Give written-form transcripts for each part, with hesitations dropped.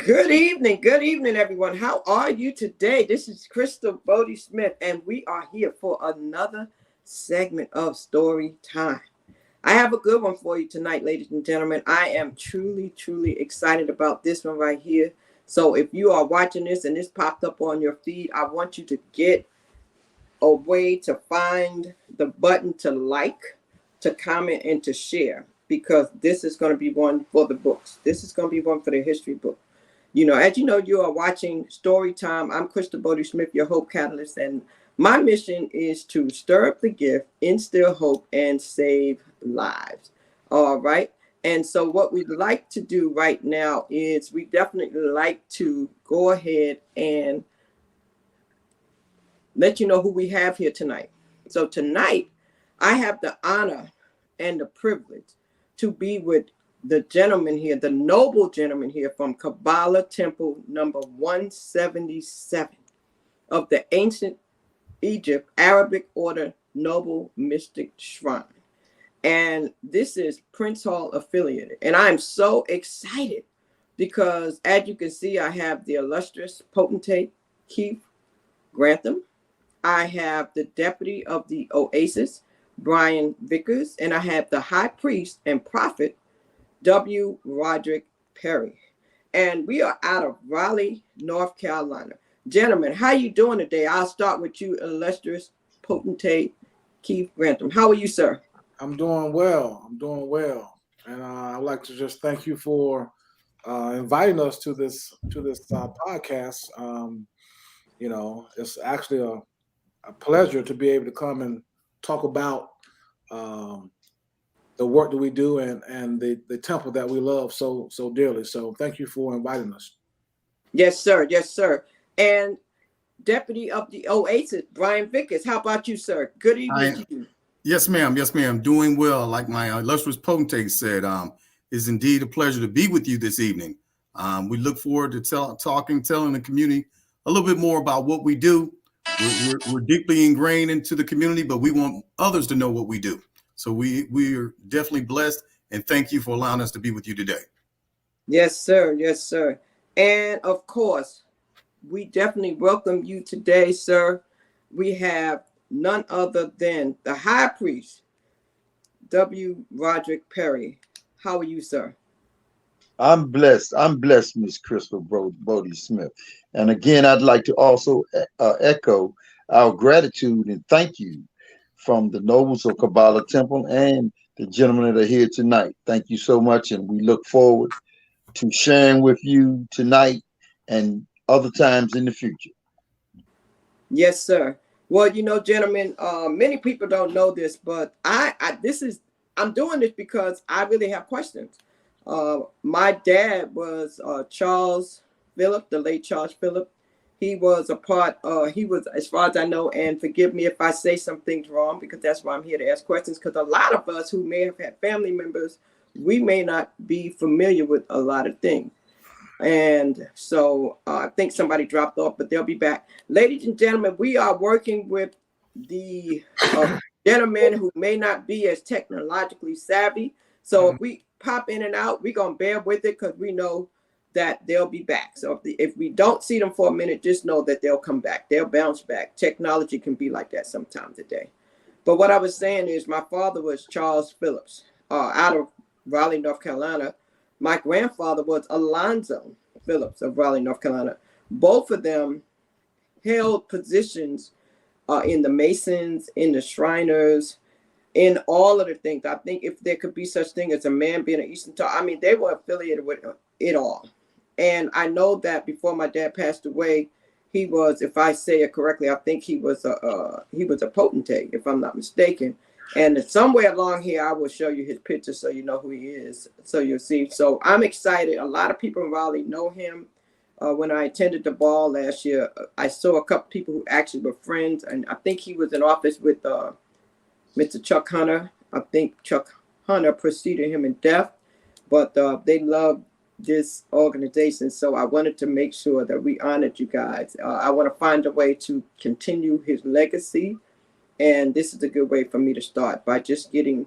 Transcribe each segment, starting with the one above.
Good evening, everyone. How are you today? This is Crystal Bodie Smith, and we are here for another segment of Story Time. I have a good one for you tonight, ladies and gentlemen. I am truly excited about this one right here. So if you are watching this and this popped up on your feed, I want you to get a way to find the button to like, to comment, and to share, because this is going to be one for the books. This is going to be one for the history book. As you know, you are watching Story Time. I'm Crystal Bodie Smith, your Hope Catalyst, and my mission is to stir up the gift, instill hope, and save lives. All right. And so what we'd like to do right now is we definitely like to go ahead and let you know who we have here tonight. So tonight, I have the honor and the privilege to be with the gentleman here, the noble gentleman here from Kabala Temple number 177 of the ancient Egypt Arabic Order Noble Mystic Shrine. And this is Prince Hall affiliated. And I'm so excited because, as you can see, I have the illustrious potentate Keith Grantham. I have the deputy of the Oasis, Brian Vickers, and I have the high priest and prophet, W. Roderick Perry. And we are out of Raleigh, North Carolina. Gentlemen, how you doing today? I'll start with you, illustrious potentate Keith Grantham. How are you, sir? I'm doing well. And I'd like to just thank you for inviting us to this podcast. It's actually a pleasure to be able to come and talk about the work that we do and the temple that we love so dearly. So thank you for inviting us. Yes, sir. Yes, sir. And Deputy of the Oasis, Brian Vickers. How about you, sir? Good evening to you. Yes, ma'am. Doing well. Like my illustrious potentate said, it's indeed a pleasure to be with you this evening. We look forward to telling the community a little bit more about what we do. We're deeply ingrained into the community, but we want others to know what we do. So we are definitely blessed, and thank you for allowing us to be with you today. Yes, sir. Yes, sir. And of course, we definitely welcome you today, sir. We have none other than the high priest, W. Roderick Perry. How are you, sir? I'm blessed, Miss Crystal Bodie Smith. And again, I'd like to also echo our gratitude and thank you from the nobles of Kabala Temple and the gentlemen that are here tonight. Thank you so much, and we look forward to sharing with you tonight and other times in the future. Yes, sir. Well, gentlemen, many people don't know this, but I'm doing this because I really have questions. My dad was Charles Phillip, the late Charles Phillip. He was as far as I know, and forgive me if I say some things wrong, because that's why I'm here to ask questions, because a lot of us who may have had family members, we may not be familiar with a lot of things. And so I think somebody dropped off, but they'll be back. Ladies and gentlemen, we are working with the gentlemen who may not be as technologically savvy. So if we pop in and out, we're going to bear with it, because we know that they'll be back. So if we don't see them for a minute, just know that they'll come back. They'll bounce back. Technology can be like that sometimes today. But what I was saying is, my father was Charles Phillips, out of Raleigh, North Carolina. My grandfather was Alonzo Phillips of Raleigh, North Carolina. Both of them held positions in the Masons, in the Shriners, in all of the things. I think if there could be such thing as a man being an Eastern Star, they were affiliated with it all. And I know that before my dad passed away, he was, if I say it correctly, I think he was a potentate, if I'm not mistaken. And somewhere along here, I will show you his picture so you know who he is. So you'll see. So I'm excited. A lot of people in Raleigh know him. When I attended the ball last year, I saw a couple people who actually were friends. And I think he was in office with Mr. Chuck Hunter. I think Chuck Hunter preceded him in death. But they loved this organization. So I wanted to make sure that we honored you guys. I want to find a way to continue his legacy. And this is a good way for me to start, by just getting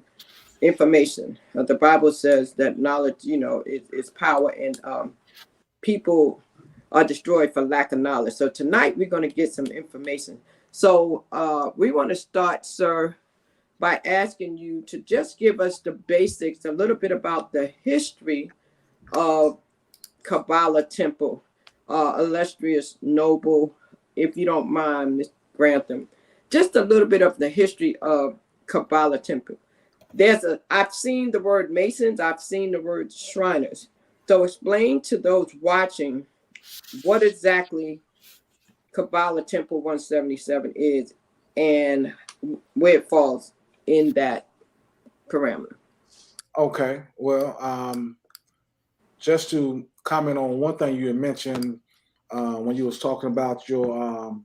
information. The Bible says that knowledge, is power, and people are destroyed for lack of knowledge. So tonight we're going to get some information. So we want to start, sir, by asking you to just give us the basics, a little bit about the history of Kabala Temple, illustrious noble, if you don't mind, Mr. Grantham, just a little bit of the history of Kabala Temple. I've seen the word Masons, I've seen the word Shriners. So explain to those watching what exactly Kabala Temple 177 is and where it falls in that parameter. Okay, well, just to comment on one thing you had mentioned when you was talking about your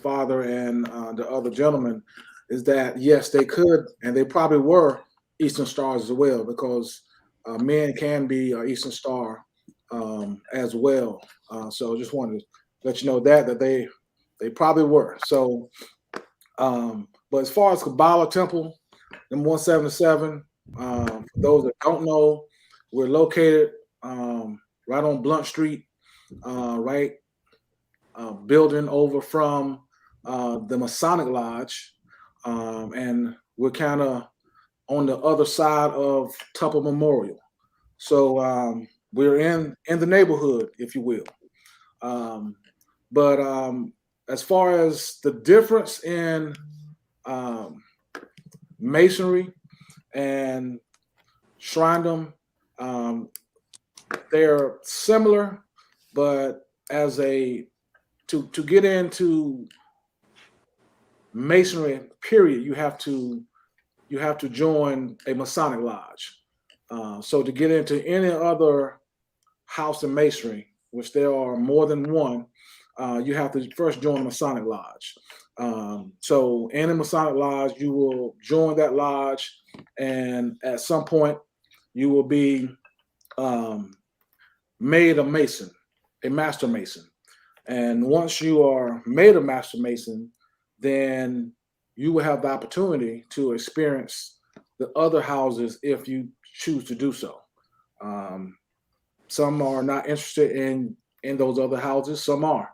father and the other gentleman, is that yes, they could, and they probably were Eastern Stars as well, because men can be Eastern Star as well. So just wanted to let you know that they probably were. So, but as far as Kabbalah Temple, number 177, for those that don't know, we're located right on Blunt Street, right building over from the Masonic Lodge, and we're kind of on the other side of Tupper Memorial. So we're in the neighborhood, if you will. But as far as the difference in Masonry and Shrindom, they're similar, but as to get into Masonry period, you have to join a Masonic lodge. So to get into any other house in Masonry, which there are more than one, you have to first join a Masonic lodge. So in a Masonic lodge, you will join that lodge, and at some point, you will be made a Mason, a Master Mason. And once you are made a Master Mason, then you will have the opportunity to experience the other houses if you choose to do so. Some are not interested in those other houses, some are,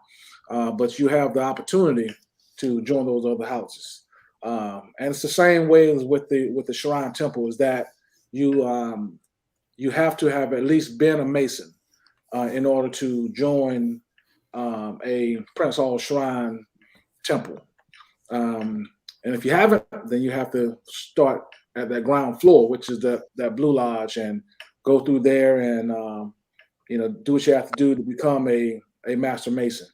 but you have the opportunity to join those other houses. And it's the same way as with the Shrine Temple, is that you have to have at least been a Mason in order to join a Prince Hall Shrine Temple. And if you haven't, then you have to start at that ground floor, which is that Blue Lodge, and go through there and do what you have to do to become a Master Mason.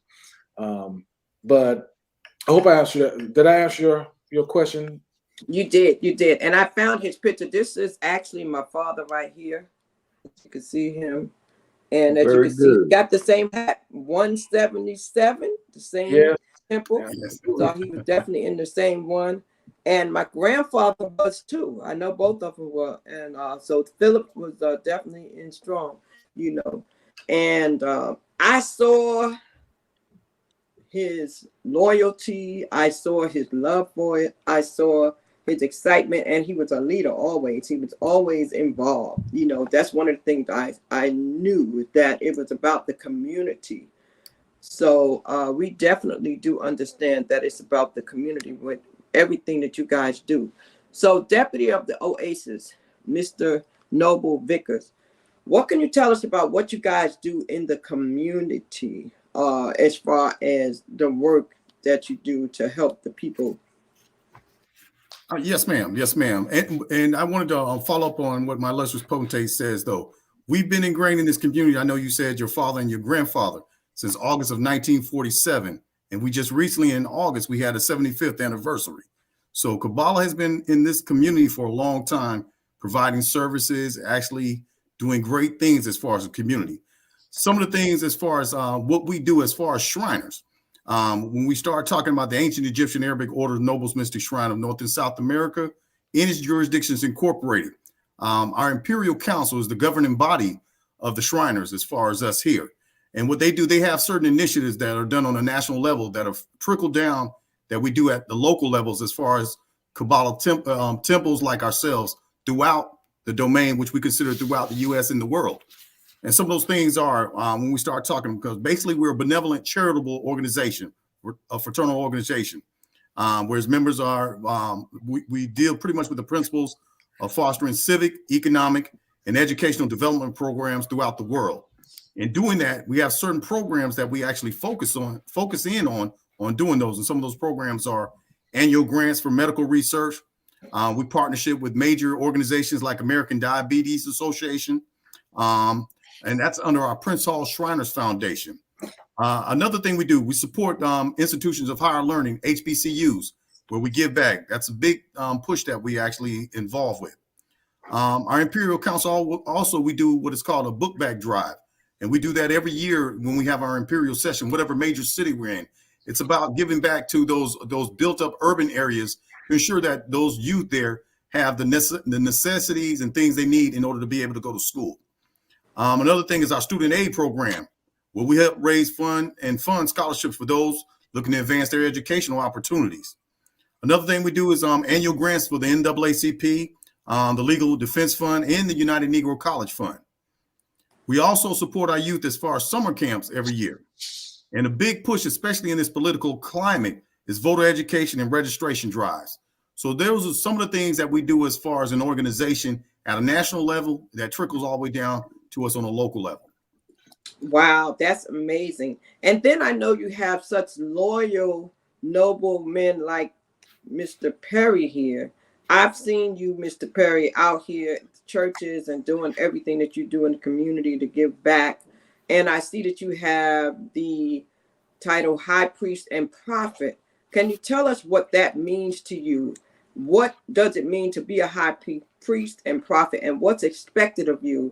But I hope I answered that. Did I answer your question? You did. And I found his picture. This is actually my father right here. You can see him. And as you can see, he got the same hat, 177, the same temple. Yeah. So he was definitely in the same one. And my grandfather was too. I know both of them were. And so Philip was definitely in strong, And I saw his loyalty. I saw his love for it. I saw his excitement, and he was a leader always. He was always involved. That's one of the things I knew, that it was about the community. So we definitely do understand that it's about the community with everything that you guys do. So Deputy of the Oasis, Mr. Noble Vickers, what can you tell us about what you guys do in the community as far as the work that you do to help the people? Yes, ma'am. Yes, ma'am. And I wanted to follow up on what my illustrious potentate says, though. We've been ingrained in this community. I know you said your father and your grandfather since August of 1947. And we just recently in August, we had a 75th anniversary. So Kabbalah has been in this community for a long time, providing services, actually doing great things as far as the community. Some of the things as far as what we do as far as Shriners. When we start talking about the ancient Egyptian Arabic Order of Nobles Mystic Shrine of North and South America, in its jurisdictions incorporated, our Imperial Council is the governing body of the Shriners as far as us here. And what they do, they have certain initiatives that are done on a national level that have trickled down that we do at the local levels as far as Kabbalah temples like ourselves throughout the domain, which we consider throughout the U.S. and the world. And some of those things are when we start talking, because basically we're a benevolent charitable organization, we're a fraternal organization, whereas members are, we deal pretty much with the principles of fostering civic, economic, and educational development programs throughout the world. In doing that, we have certain programs that we actually focus in on doing those. And some of those programs are annual grants for medical research. We partnership with major organizations like American Diabetes Association, and that's under our Prince Hall Shriners Foundation. Another thing we do, we support institutions of higher learning, HBCUs, where we give back. That's a big push that we actually involve with. Our Imperial Council also, we do what is called a book bag drive. And we do that every year when we have our Imperial session, whatever major city we're in. It's about giving back to those built up urban areas to ensure that those youth there have the necessities and things they need in order to be able to go to school. Another thing is our student aid program, where we help raise fund scholarships for those looking to advance their educational opportunities. Another thing we do is annual grants for the NAACP, the Legal Defense Fund, and the United Negro College Fund. We also support our youth as far as summer camps every year. And a big push, especially in this political climate, is voter education and registration drives. So those are some of the things that we do as far as an organization at a national level that trickles all the way down to us on a local level. Wow, that's amazing. And then I know you have such loyal, noble men like Mr. Perry here. I've seen you, Mr. Perry, out here at churches and doing everything that you do in the community to give back. And I see that you have the title High Priest and Prophet. Can you tell us what that means to you? What does it mean to be a high priest and prophet, and what's expected of you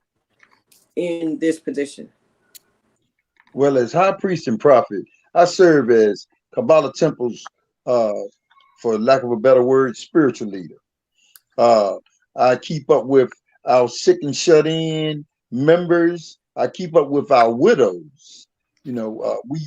in this position? Well, as high priest and prophet, I serve as Kabala Temple's, for lack of a better word, spiritual leader. I keep up with our sick and shut in members. I keep up with our widows. We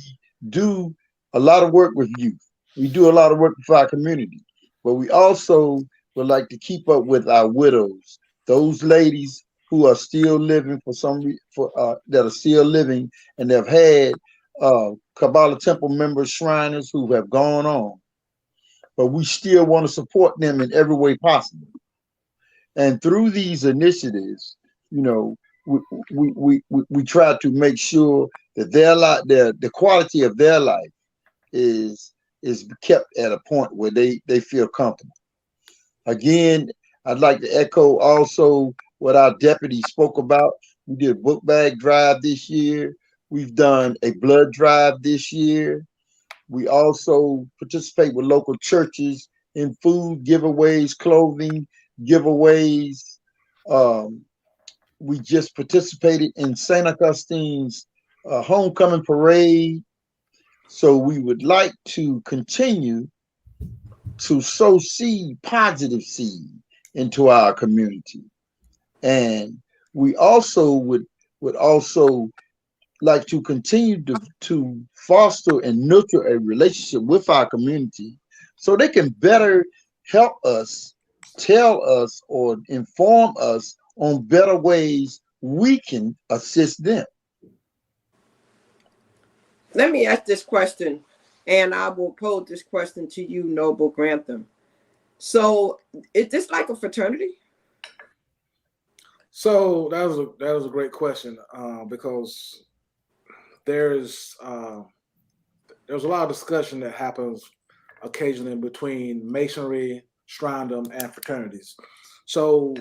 do a lot of work with youth. We do a lot of work with our community, but we also would like to keep up with our widows, those ladies who are still living that are still living and have had Kabbalah Temple members, Shriners who have gone on, but we still want to support them in every way possible. And through these initiatives, we try to make sure that the quality of their life is kept at a point where they feel comfortable. Again, I'd like to echo also what our deputy spoke about. We did a book bag drive this year. We've done a blood drive this year. We also participate with local churches in food giveaways, clothing giveaways. We just participated in St. Augustine's homecoming parade. So we would like to continue to sow positive seed into our community. And we also would also like to continue to foster and nurture a relationship with our community so they can better help us, tell us, or inform us on better ways we can assist them. Let me ask this question, and I will pose this question to you, Noble Grantham. So is this like a fraternity? So that was a great question, because there's a lot of discussion that happens occasionally between masonry, shrindom, and fraternities. So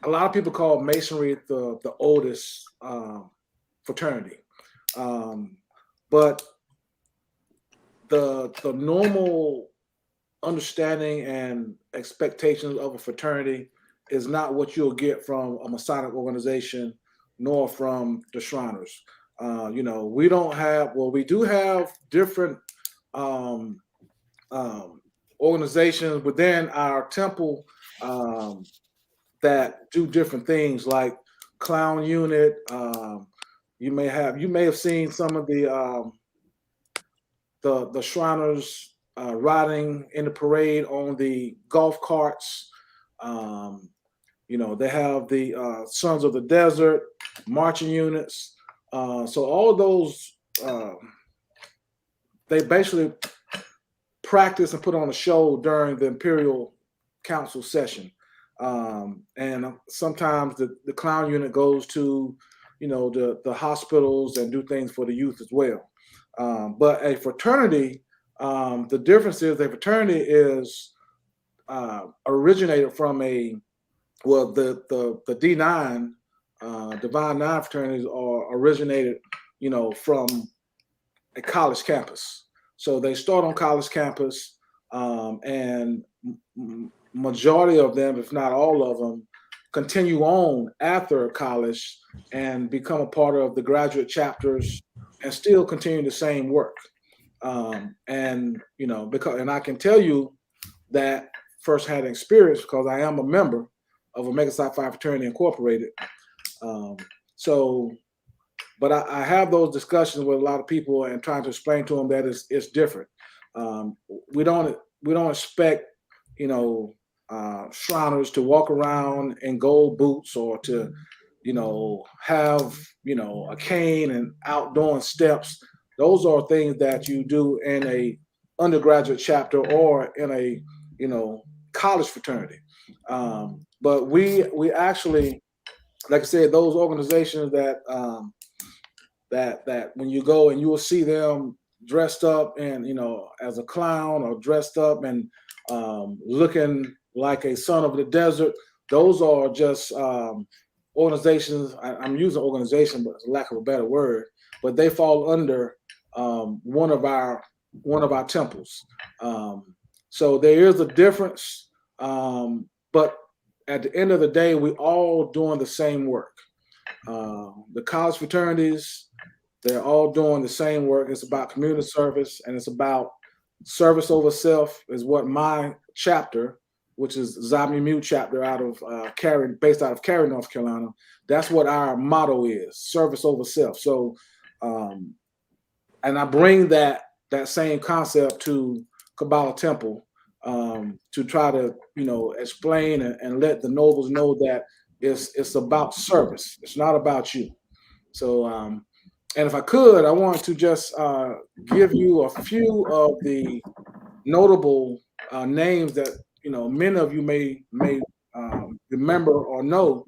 a lot of people call masonry the oldest fraternity, but the normal understanding and expectations of a fraternity is not what you'll get from a Masonic organization, nor from the Shriners. We don't have, well, we do have different organizations within our temple that do different things, like clown unit. You may have seen some of the Shriners riding in the parade on the golf carts. They have the Sons of the Desert, marching units. So all of those, they basically practice and put on a show during the Imperial Council session. And sometimes the clown unit goes to, the hospitals and do things for the youth as well. But a fraternity, the difference is a fraternity is originated from the D9, Divine Nine fraternities are originated, from a college campus. So they start on college campus, and majority of them, if not all of them, continue on after college and become a part of the graduate chapters and still continue the same work. And I can tell you that firsthand experience because I am a member of Omega Psi Phi Fraternity Incorporated. But I have those discussions with a lot of people and trying to explain to them that it's different. We don't expect, Shriners to walk around in gold boots or to, have, a cane and outdoing steps. Those are things that you do in a undergraduate chapter or in a, college fraternity. But we actually, like I said, those organizations that when you go and you will see them dressed up and, as a clown or dressed up and looking like a son of the desert, those are just organizations. I'm using organization, but it's a lack of a better word, but they fall under one of our temples. So there is a difference, but at the end of the day, we all doing the same work. The college fraternities, they're all doing the same work. It's about community service, and it's about service over self is what my chapter, which is Zami Mu chapter based out of Cary, North Carolina. That's what our motto is, service over self. So, and I bring that same concept to Kabala Temple to try to, explain and let the nobles know that it's about service. It's not about you. So, and if I could, I want to just give you a few of the notable names that many of you may remember or know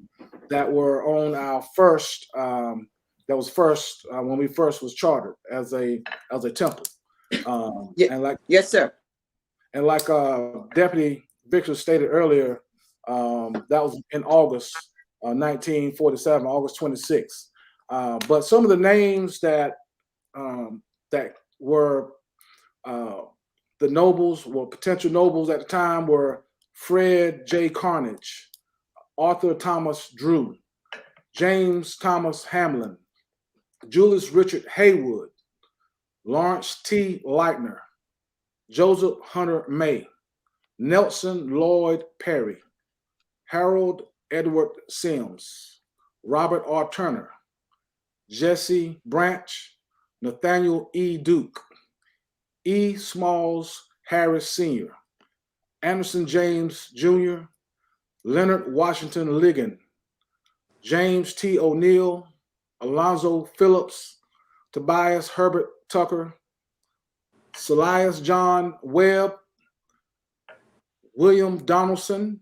that were on our first. That was first when we first was chartered as a temple. And like yes, sir. And like Deputy Victor stated earlier, that was in August 1947, August 26th. But some of the names that were the nobles, were potential nobles at the time, were Fred J. Carnage, Arthur Thomas Drew, James Thomas Hamlin, Julius Richard Haywood, Lawrence T. Leitner, Joseph Hunter May, Nelson Lloyd Perry, Harold Edward Sims, Robert R. Turner, Jesse Branch, Nathaniel E. Duke, E. Smalls Harris Sr., Anderson James Jr., Leonard Washington Ligon, James T. O'Neill, Alonzo Phillips, Tobias Herbert Tucker, Salias John Webb, William Donaldson,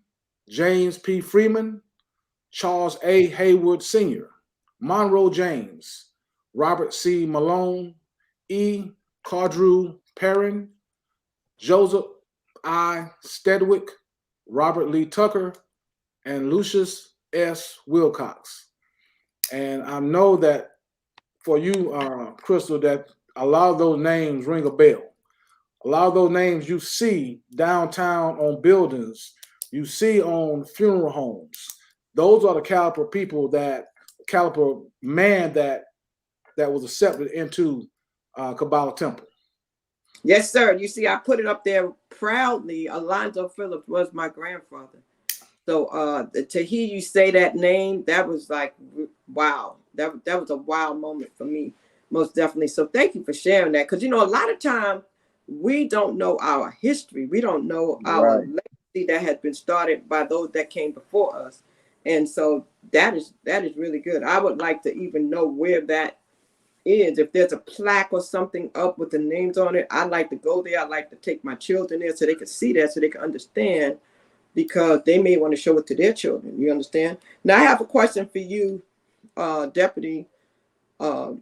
James P. Freeman, Charles A. Haywood Sr., Monroe James, Robert C. Malone, E. Cardrew Perrin, Joseph I. Stedwick, Robert Lee Tucker, and Lucius S. Wilcox. And I know that for you, Crystal, that a lot of those names ring a bell. A lot of those names you see downtown on buildings, you see on funeral homes. Those are the caliber people caliber man that was accepted into Kabala Temple. Yes, sir. You see, I put it up there proudly. Alonzo Phillips was my grandfather. So to hear you say that name, that was like, wow. That was a wow moment for me, most definitely. So thank you for sharing that. Because, a lot of time we don't know our history. We don't know our legacy that has been started by those that came before us. And so that is really good. I would like to even know where that is. If there's a plaque or something up with the names on it, I'd like to go there. I'd like to take my children there so they can see that, so they can understand, because they may want to show it to their children. You understand? Now I have a question for you, Deputy of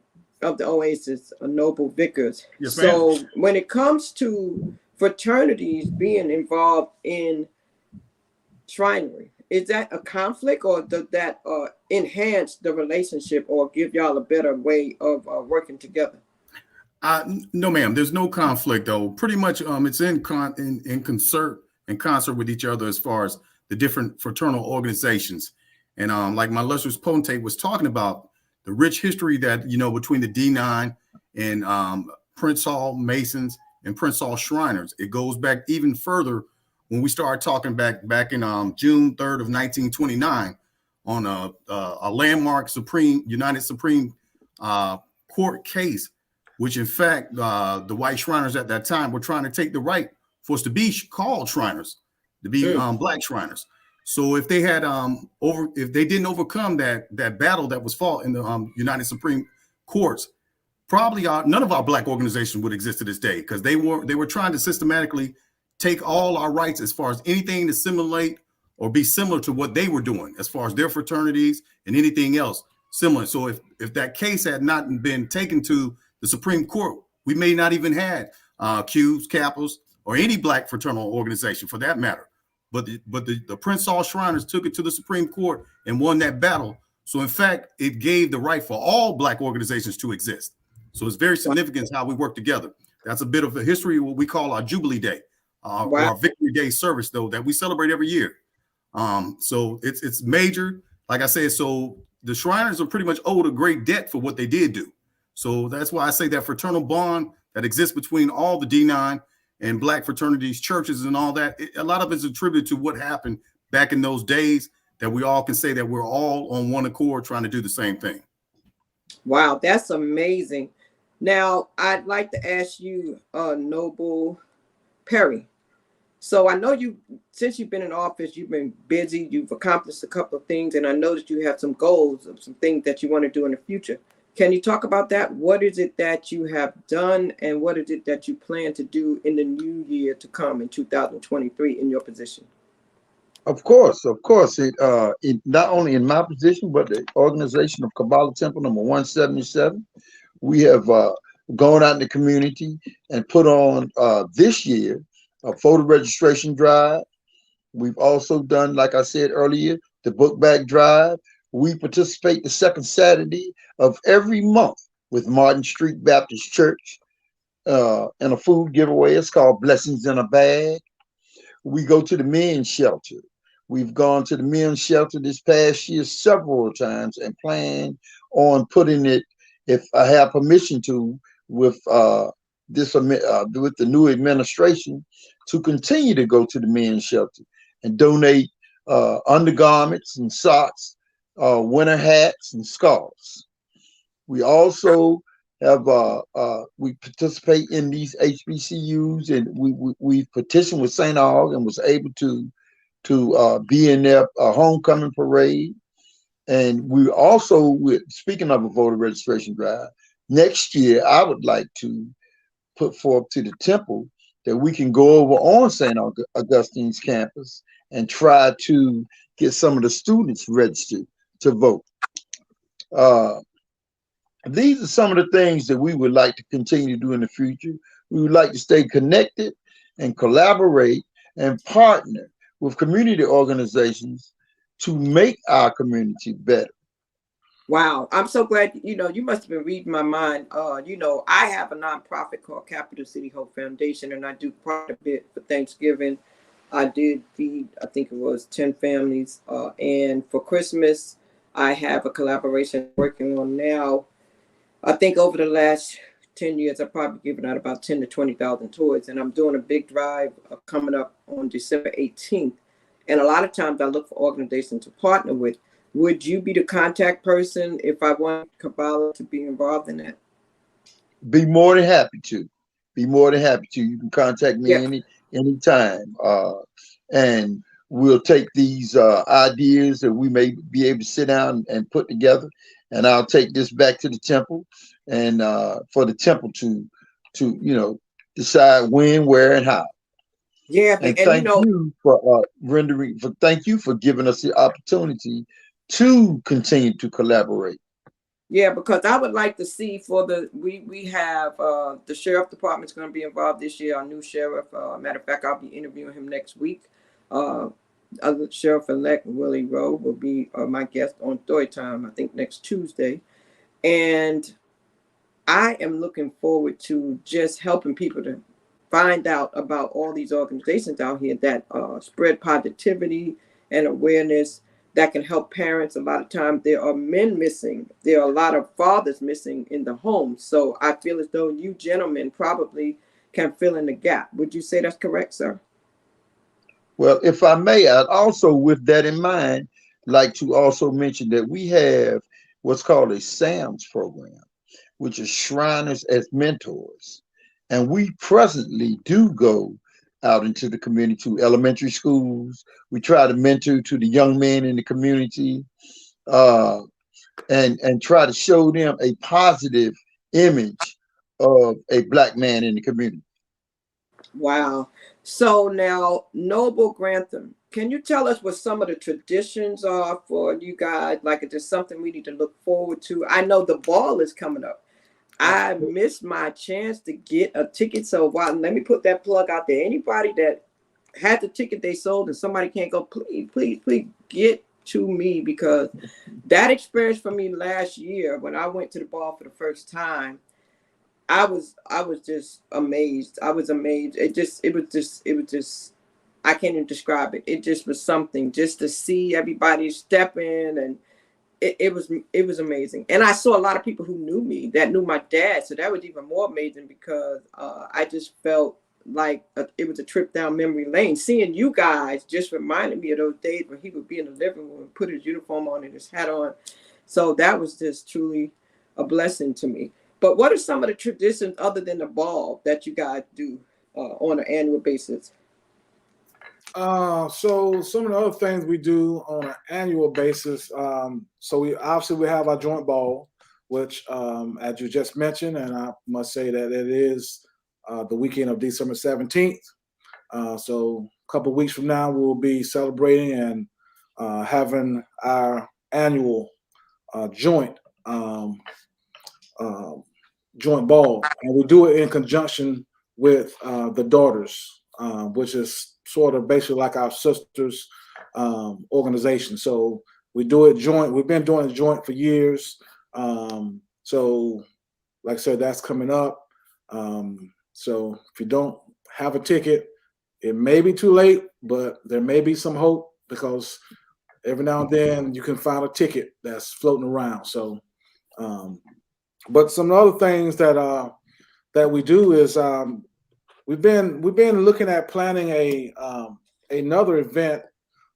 the Oasis, Noble Vickers. Yes, so ma'am. when it comes to fraternities being involved in Shrinery, is that a conflict, or does that enhance the relationship, or give y'all a better way of working together? No, ma'am. There's no conflict, though. Pretty much, it's in concert with each other as far as the different fraternal organizations. And like my illustrious potentate was talking about, the rich history that, you know, between the D9 and Prince Hall Masons and Prince Hall Shriners, it goes back even further when we started talking back in June 3rd of 1929 on a landmark United Supreme Court case, which in fact the white Shriners at that time were trying to take the right for us to be called Shriners, to be black Shriners. So if they had if they didn't overcome that battle that was fought in the United Supreme Courts, probably none of our black organizations would exist to this day, because they were trying to systematically take all our rights as far as anything to simulate or be similar to what they were doing as far as their fraternities and anything else similar. So if that case had not been taken to the Supreme Court, we may not even had Qs, Kappas, or any black fraternal organization for that matter. But the Prince Hall Shriners took it to the Supreme Court and won that battle. So in fact, it gave the right for all black organizations to exist. So it's very significant how we work together. That's a bit of a history of what we call our Jubilee Day, or our Victory Day service, though, that we celebrate every year. So it's major. Like I said, so the Shriners are pretty much owed a great debt for what they did do. So that's why I say that fraternal bond that exists between all the D9 and black fraternities, churches, and all that, a lot of it's attributed to what happened back in those days, that we all can say that we're all on one accord trying to do the same thing. Wow, that's amazing. Now, I'd like to ask you, Noble Perry. So I know since you've been in office, you've been busy, you've accomplished a couple of things, and I know that you have some goals of some things that you want to do in the future. Can you talk about that? What is it that you have done, and what is it that you plan to do in the new year to come in 2023 in your position? Of course. It not only in my position, but the organization of Kabala Temple number 177, we have gone out in the community and put on this year a photo registration drive. We've also done, like I said earlier, the book bag drive. We participate the second Saturday of every month with Martin Street Baptist Church in a food giveaway. It's called Blessings in a Bag. We go to the men's shelter. We've gone to the men's shelter this past year several times and plan on putting it, if I have permission to, with the new administration, to continue to go to the men's shelter and donate undergarments and socks, winter hats and scarves. We also have we participate in these HBCUs, and we petitioned with St. Aug and was able to be in their homecoming parade. And we also, speaking of a voter registration drive, next year I would like to put forth to the temple that we can go over on St. Augustine's campus and try to get some of the students registered to vote. These are some of the things that we would like to continue to do in the future. We would like to stay connected and collaborate and partner with community organizations to make our community better. Wow, I'm so glad, you must have been reading my mind. I have a nonprofit called Capital City Hope Foundation, and I do quite a bit for Thanksgiving. I did feed, I think it was 10 families. And for Christmas, I have a collaboration working on now. I think over the last 10 years, I've probably given out about 10 to 20,000 toys. And I'm doing a big drive coming up on December 18th. And a lot of times I look for organizations to partner with. Would you be the contact person if I want Kabala to be involved in that? Be more than happy to. You can contact me anytime. And we'll take these ideas that we may be able to sit down and put together, and I'll take this back to the temple, and for the temple to decide when, where, and how. Yeah, And and thank you for thank you for giving us the opportunity to continue to collaborate. yeah, because I would like to see for we have the sheriff department's going to be involved this year. Our new sheriff. Matter of fact, I'll be interviewing him next week. Sheriff-elect Willie Rowe will be my guest on Story Time, I think next Tuesday. And I am looking forward to just helping people to find out about all these organizations out here that spread positivity and awareness that can help parents. A lot of times there are men missing. There are a lot of fathers missing in the home. So I feel as though you gentlemen probably can fill in the gap. Would you say that's correct, sir? Well, if I may, I'd also, with that in mind, like to also mention that we have what's called a SAMS program, which is Shriners as Mentors. And we presently do go out into the community to elementary schools. We try to mentor to the young men in the community, and try to show them a positive image of a Black man in the community. Wow. So now, Noble Grantham, can you tell us what some of the traditions are for you guys? Like, is it something we need to look forward to? I know the ball is coming up. I missed my chance to get a ticket. So let me put that plug out there. Anybody that had the ticket they sold and somebody can't go, please, please, please get to me, because that experience for me last year when I went to the ball for the first time, I was just amazed. I was amazed. It was just I can't even describe it. It just was something just to see everybody step in, and it was amazing. And I saw a lot of people who knew me, that knew my dad. So that was even more amazing, because I just felt like it was a trip down memory lane. Seeing you guys just reminded me of those days when he would be in the living room and put his uniform on and his hat on. So that was just truly a blessing to me. But what are some of the traditions other than the ball that you guys do on an annual basis? So some of the other things we do on an annual basis. So we have our joint ball, which, as you just mentioned, and I must say that it is the weekend of December 17th. So a couple of weeks from now, we'll be celebrating and having our annual joint ball, and we do it in conjunction with the Daughters, which is sort of basically like our sisters organization. So we do it joint. We've been doing it joint for years. So like I said, that's coming up. So if you don't have a ticket, it may be too late, but there may be some hope, because every now and then you can find a ticket that's floating around. So, but some other things that we do is we've been looking at planning another event,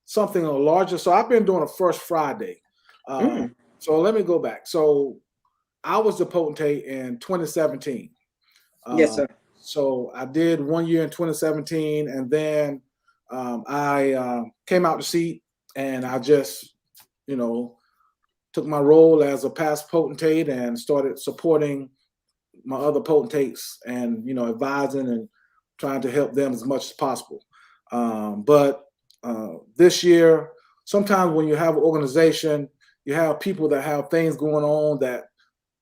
something a larger. So I've been doing a First Friday. So let me go back. So I was the potentate in 2017. Yes, sir. So I did 1 year in 2017, and then I came out the seat, and I just, took my role as a past potentate and started supporting my other potentates and, advising and trying to help them as much as possible. But this year, sometimes when you have an organization, you have people that have things going on that,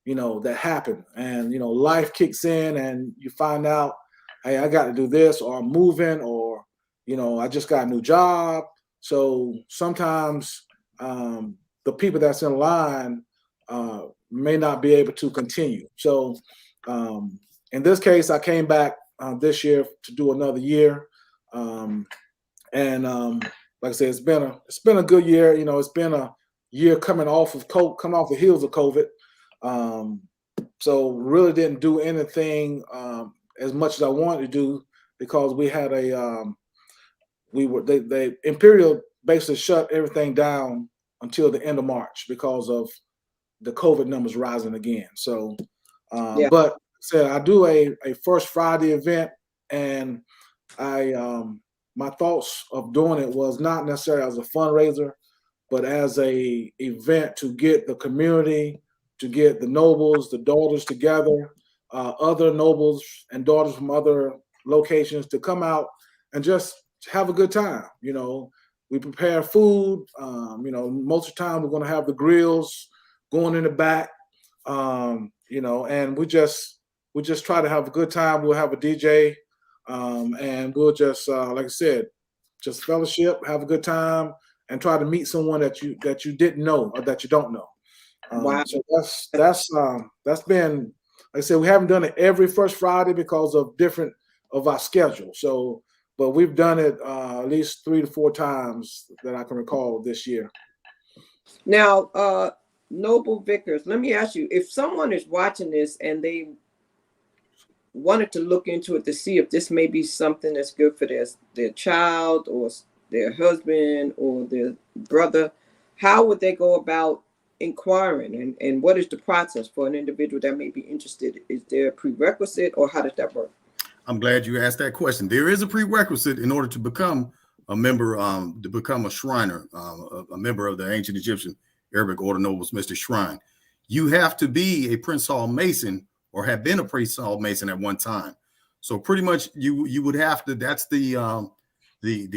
that happen, and, life kicks in and you find out, hey, I got to do this, or I'm moving, or, I just got a new job. So sometimes the people that's in line may not be able to continue. So in this case, I came back this year to do another year. And like I said, it's been a good year. It's been a year coming off the heels of COVID. So really didn't do anything as much as I wanted to do, because we had they Imperial basically shut everything down until the end of March because of the COVID numbers rising again. So, but said I do a First Friday event, and I my thoughts of doing it was not necessarily as a fundraiser, but as a event to get the community, to get the nobles, the daughters together, other nobles and daughters from other locations to come out and just have a good time. You know, we prepare food. You know, most of the time we're going to have the grills going in the back. You know, and we just try to have a good time. We'll have a DJ, and we'll just like I said, just fellowship, have a good time, and try to meet someone that you didn't know or that you don't know. Wow. So that's been, like I said, we haven't done it every first Friday because of different of our schedule. So, but we've done it at least 3 to 4 times that I can recall this year. Now, Noble Vickers, let me ask you, if someone is watching this and they wanted to look into it to see if this may be something that's good for their child or their husband or their brother, how would they go about inquiring, and what is the process for an individual that may be interested? Is there a prerequisite, or how does that work? I'm glad you asked that question. There is a prerequisite in order to become a member, to become a Shriner, a member of the ancient Egyptian Arabic Order Nobles Mystic Shrine. You have to be a Prince Hall Mason or have been a Prince Hall Mason at one time. So pretty much you would have to, that's the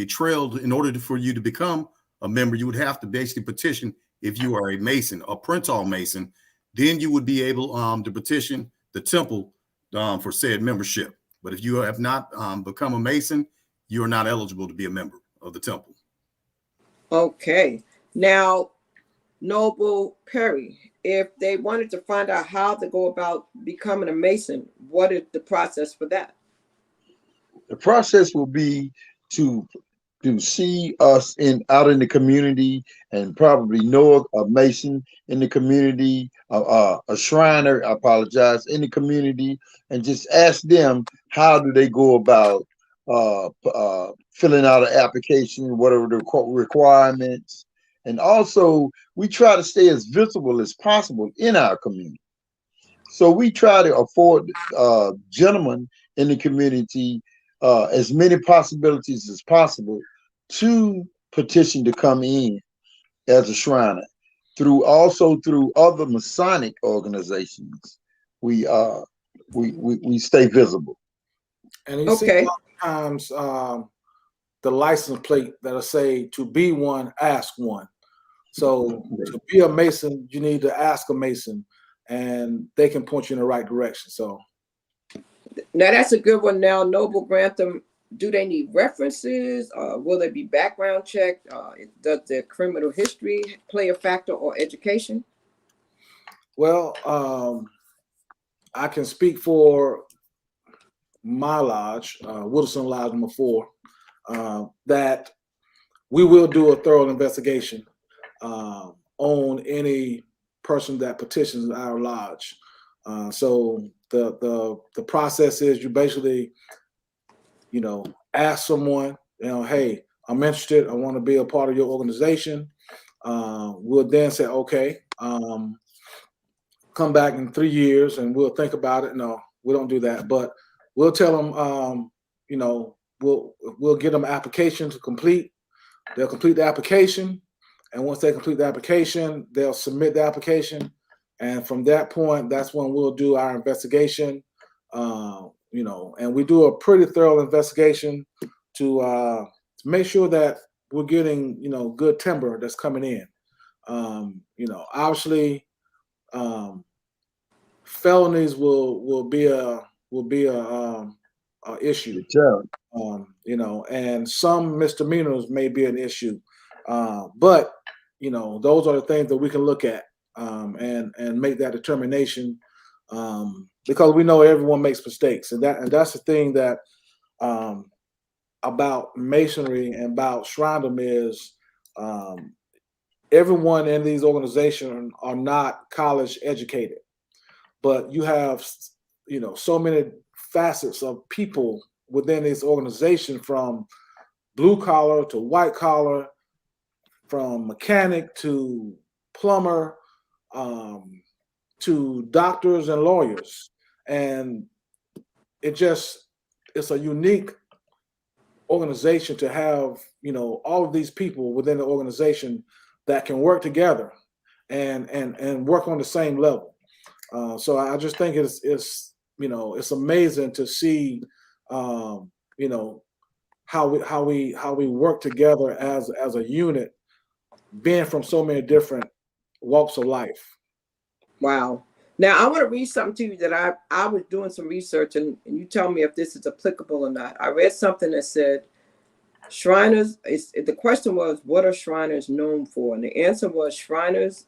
trail in order for you to become a member. You would have to basically petition if you are a Mason, a Prince Hall Mason. Then you would be able to petition the temple for said membership. But if you have not become a Mason, you are not eligible to be a member of the temple. Okay. Now, Noble Perry, if they wanted to find out how to go about becoming a Mason, what is the process for that? The process will be to see us out in the community and probably know a Mason in the community, a Shriner, I apologize, in the community, and just ask them how do they go about filling out an application, what are the requirements. And also, we try to stay as visible as possible in our community. So we try to afford gentlemen in the community as many possibilities as possible to petition to come in as a Shriner. Through other Masonic organizations, we stay visible. And you see a lot of times the license plate that'll say to be one, ask one. So to be a Mason, you need to ask a Mason, and they can point you in the right direction. So now that's a good one. Now, Noble Grantham, do they need references? Will they be background checked? Does their criminal history play a factor, or education? Well, I can speak for my lodge, Woodson Lodge number 4, that we will do a thorough investigation on any person that petitions our lodge. So the process is you basically, ask someone, hey, I'm interested. I want to be a part of your organization. We'll then say, okay, come back in 3 years and we'll think about it. No, we don't do that, but we'll tell them, we'll get them an application to complete. They'll complete the application. And once they complete the application, they'll submit the application. And from that point, that's when we'll do our investigation, and we do a pretty thorough investigation to make sure that we're getting, good timber that's coming in. Obviously, felonies will be a issue. And some misdemeanors may be an issue. But those are the things that we can look at and make that determination, because we know everyone makes mistakes, and that's the thing that about Masonry and about Shrindom is everyone in these organizations are not college educated, but you have so many facets of people within this organization, from blue collar to white collar, from mechanic to plumber, to doctors and lawyers. And it's a unique organization to have, you know, all of these people within the organization that can work together and work on the same level. So I just think it's you know, it's amazing to see, you know, how we work together as a unit, being from so many different walks of life. Wow. Now I want to read something to you that I was doing some research, and you tell me if this is applicable or not. I read something that said Shriners, the question was, what are Shriners known for? And the answer was Shriners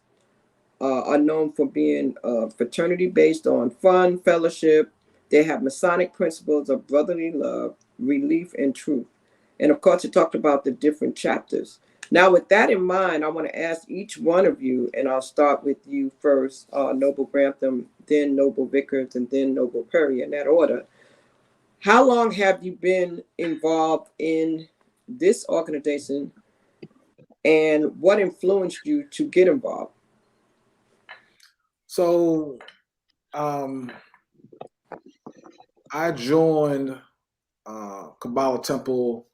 are known for being a fraternity based on fun, fellowship. They have Masonic principles of brotherly love, relief, and truth. And of course, it talked about the different chapters. Now, with that in mind, I want to ask each one of you, and I'll start with you first, Noble Grantham, then Noble Vickers, and then Noble Perry, in that order. How long have you been involved in this organization, and what influenced you to get involved? So I joined Kabala Temple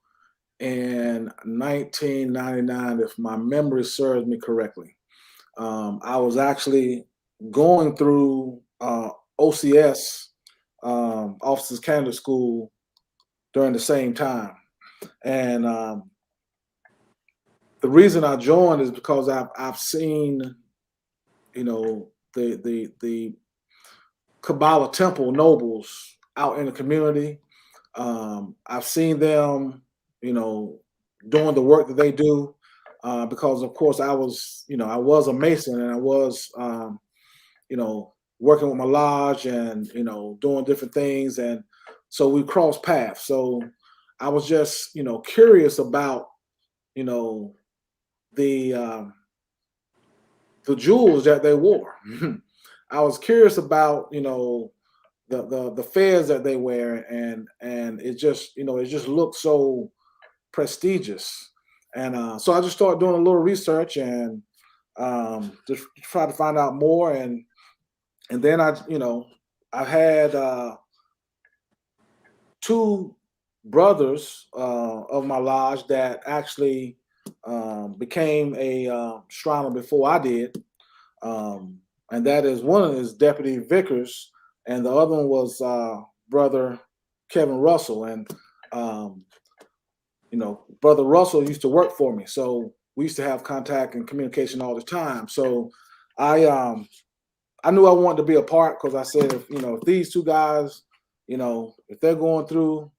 in 1999, if my memory serves me correctly. I was actually going through OCS, Officers Candidate School, during the same time. And the reason I joined is because I've seen, you know, the Kabala Temple nobles out in the community. I've seen them, you know, doing the work that they do, because of course I was a Mason, and I was, you know, working with my lodge and, you know, doing different things. And so we crossed paths. So I was just, you know, curious about, you know, the jewels that they wore. I was curious about, you know, the fez that they wear, and it just, you know, it just looked so prestigious. And so I just started doing a little research and just try to find out more. And then I, you know, I had two brothers of my lodge that actually became a Shriner before I did. And that is, one is Deputy Vickers, and the other one was Brother Kevin Russell. And you know, Brother Russell used to work for me, so we used to have contact and communication all the time. So I knew I wanted to be a part, because I said, if, you know, if these two guys, you know, if they're going through,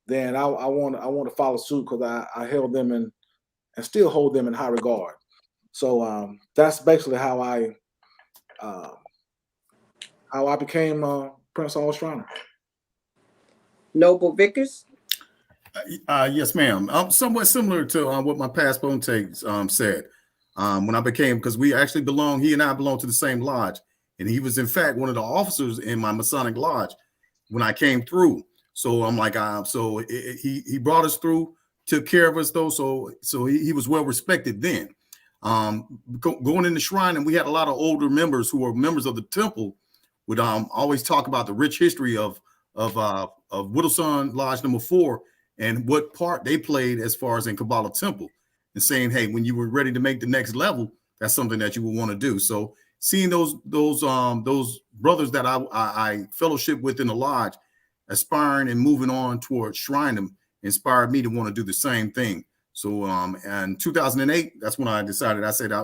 then I want to follow suit, because I held them and still hold them in high regard. So that's basically how I became Prince Hall Shriner. Noble Vickers? Yes, ma'am. Somewhat similar to what my past potentate said. When I became, because we actually belong, he and I belong to the same lodge, and he was in fact one of the officers in my Masonic lodge when I came through. So I'm like, he brought us through, took care of us though. So he was well respected then. Going in the shrine, and we had a lot of older members who were members of the temple, would always talk about the rich history of Whittleson Lodge number 4 and what part they played as far as in Kabala Temple, and saying, hey, when you were ready to make the next level, that's something that you would want to do. So seeing those brothers that I fellowship with in the lodge, aspiring and moving on towards Shrinerdom, inspired me to want to do the same thing. So in 2008, that's when I decided, I said I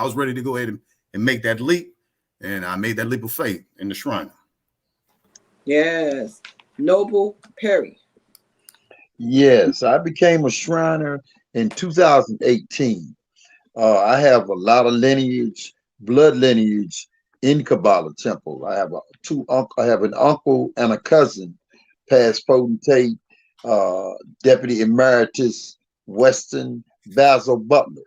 was ready to go ahead and make that leap. And I made that leap of faith in the Shrine. Yes. Noble Perry. Yes, I became a Shriner in 2018. I have a lot of lineage, blood lineage in Kabala Temple. I have an uncle and a cousin, past potentate, Deputy Emeritus Weston Basil Butler.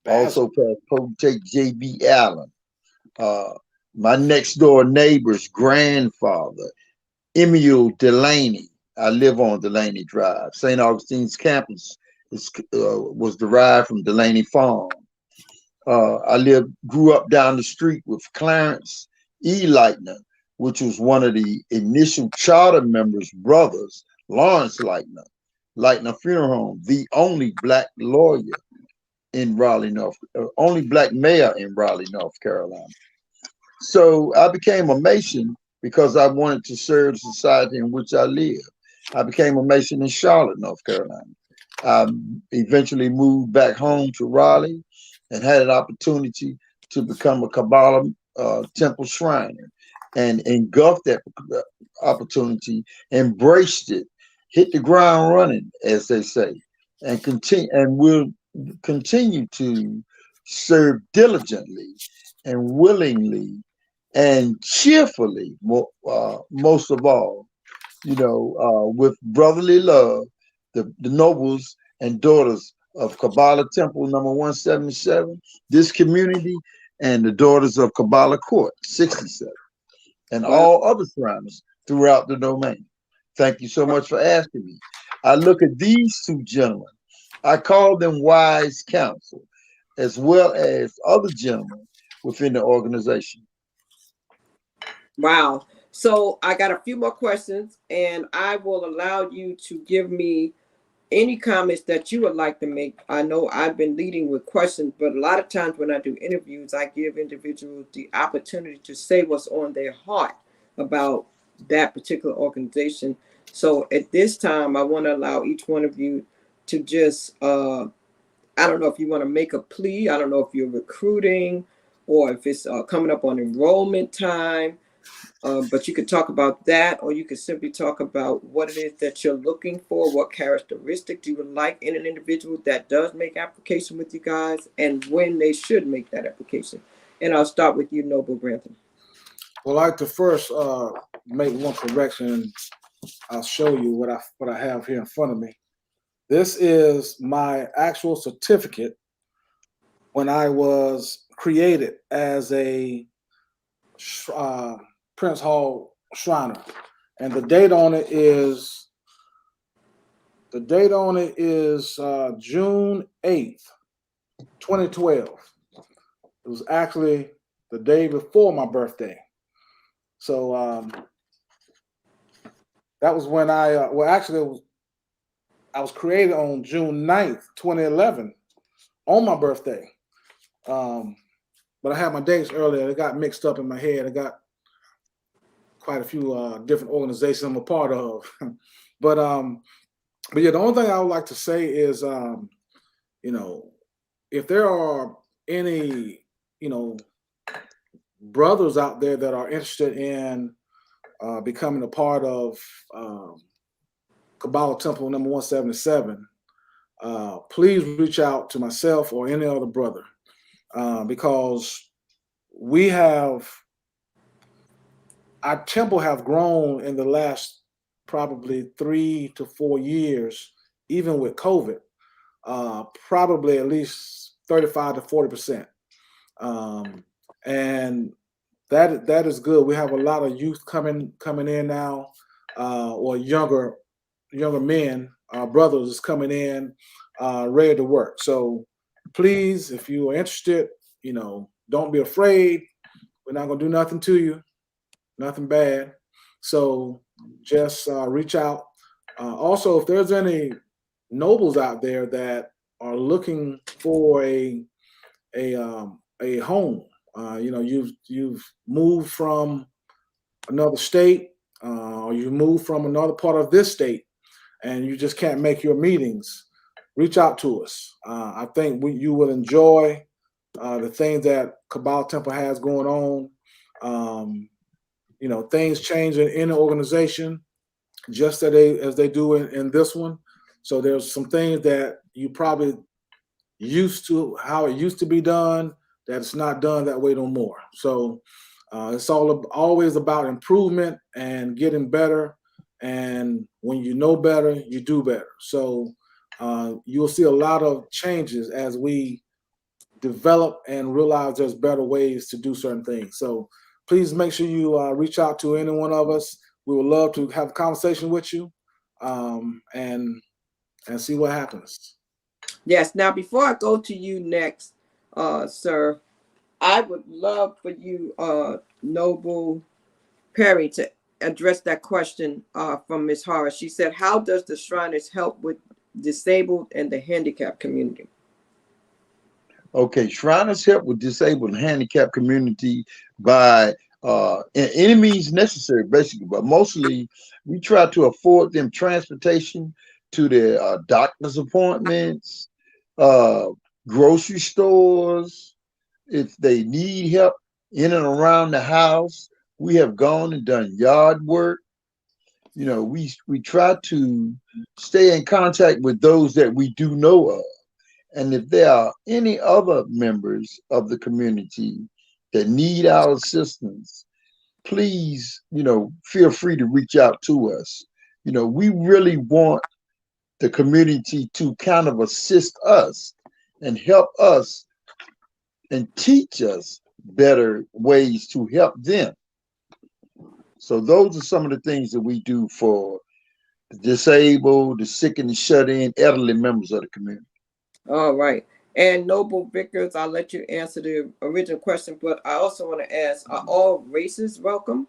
Also past potentate J.B. Allen. My next door neighbor's grandfather, Emil Delaney. I live on Delaney Drive. St. Augustine's campus was derived from Delaney Farm. I grew up down the street with Clarence E. Lightner, which was one of the initial charter members' brothers, Lawrence Lightner Funeral Home, the only black lawyer in Raleigh, only black mayor in Raleigh, North Carolina. So I became a Mason because I wanted to serve the society in which I live. I became a Mason in Charlotte, North Carolina. I eventually moved back home to Raleigh and had an opportunity to become a Kabala temple shriner, and engulfed that opportunity, embraced it, hit the ground running, as they say, and will continue to serve diligently and willingly and cheerfully, most of all, with brotherly love, the nobles and daughters of Kabala Temple number 177, this community, and the daughters of Kabala Court 67, and all other shriners throughout the domain. Thank you so much for asking me. I look at these two gentlemen, I call them wise counsel, as well as other gentlemen within the organization. Wow. So I got a few more questions, and I will allow you to give me any comments that you would like to make. I know I've been leading with questions, but a lot of times when I do interviews, I give individuals the opportunity to say what's on their heart about that particular organization. So at this time, I want to allow each one of you to just, I don't know if you want to make a plea. I don't know if you're recruiting or if it's coming up on enrollment time. But you could talk about that, or you could simply talk about what it is that you're looking for, what characteristics you would like in an individual that does make application with you guys, and when they should make that application. And I'll start with you, Noble Grantham. Well, I'd like to first make one correction. I'll show you what I have here in front of me. This is my actual certificate when I was created as a Prince Hall Shriner, and the date on it is June 8th, 2012. It was actually the day before my birthday. So that was when I was created on June 9th, 2011, on my birthday. But I had my dates earlier. It got mixed up in my head. I got quite a few different organizations I'm a part of. But yeah, the only thing I would like to say is, if there are any, brothers out there that are interested in becoming a part of Kabala Temple number 177, please reach out to myself or any other brother, because our temple have grown in the last probably 3 to 4 years, even with COVID, probably at least 35 to 40%. And that is good. We have a lot of youth coming in now, or younger men, brothers is coming in, ready to work. So please, if you are interested, don't be afraid. We're not gonna do nothing to you, nothing bad. So just reach out. Also, if there's any nobles out there that are looking for a home, you've moved from another state, or you moved from another part of this state, and you just can't make your meetings, reach out to us. I think you will enjoy the things that Kabala Temple has going on. Things change in the organization just as they do in this one. So there's some things that you probably used to, how it used to be done, that it's not done that way no more. So it's always about improvement and getting better. And when you know better, you do better. So you'll see a lot of changes as we develop and realize there's better ways to do certain things. So please make sure you reach out to any one of us. We would love to have a conversation with you, and see what happens. Yes. Now, before I go to you next, sir, I would love for you, Noble Perry to address that question from Ms. Harris. She said, how does the Shriners help with disabled and the handicapped community? Okay, Shriners help with disabled and handicapped community by any means necessary, basically, but mostly we try to afford them transportation to their doctor's appointments, grocery stores. If they need help in and around the house, we have gone and done yard work. You know, we try to stay in contact with those that we do know of. And if there are any other members of the community that need our assistance, please, you know, feel free to reach out to us. You know, we really want the community to kind of assist us and help us and teach us better ways to help them. So those are some of the things that we do for the disabled, the sick and the shut-in, elderly members of the community. All right. And Noble Vickers, I'll let you answer the original question, but I also want to ask, are all races welcome?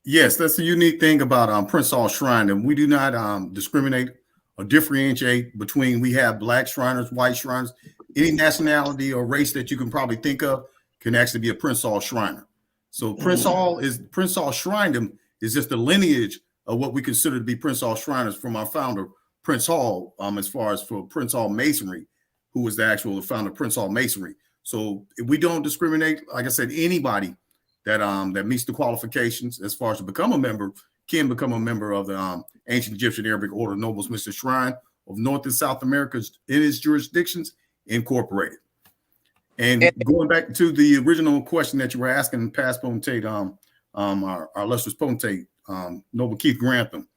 Yes, that's the unique thing about Prince Hall Shrine, and we do not discriminate or differentiate between. We have black Shriners, white Shriners, any nationality or race that you can probably think of can actually be a Prince Hall Shriner. So Prince Hall Shrindom is just the lineage of what we consider to be Prince Hall Shriners from our founder, Prince Hall, as far as for Prince Hall Masonry, who was the actual founder of Prince Hall Masonry. So we don't discriminate. Like I said, anybody that meets the qualifications as far as to become a member can become a member of the Ancient Egyptian Arabic Order of Nobles Mystic Shrine of North and South America in its jurisdictions incorporated. And going back to the original question that you were asking, past potentate, our illustrious potentate, Noble Keith Grantham.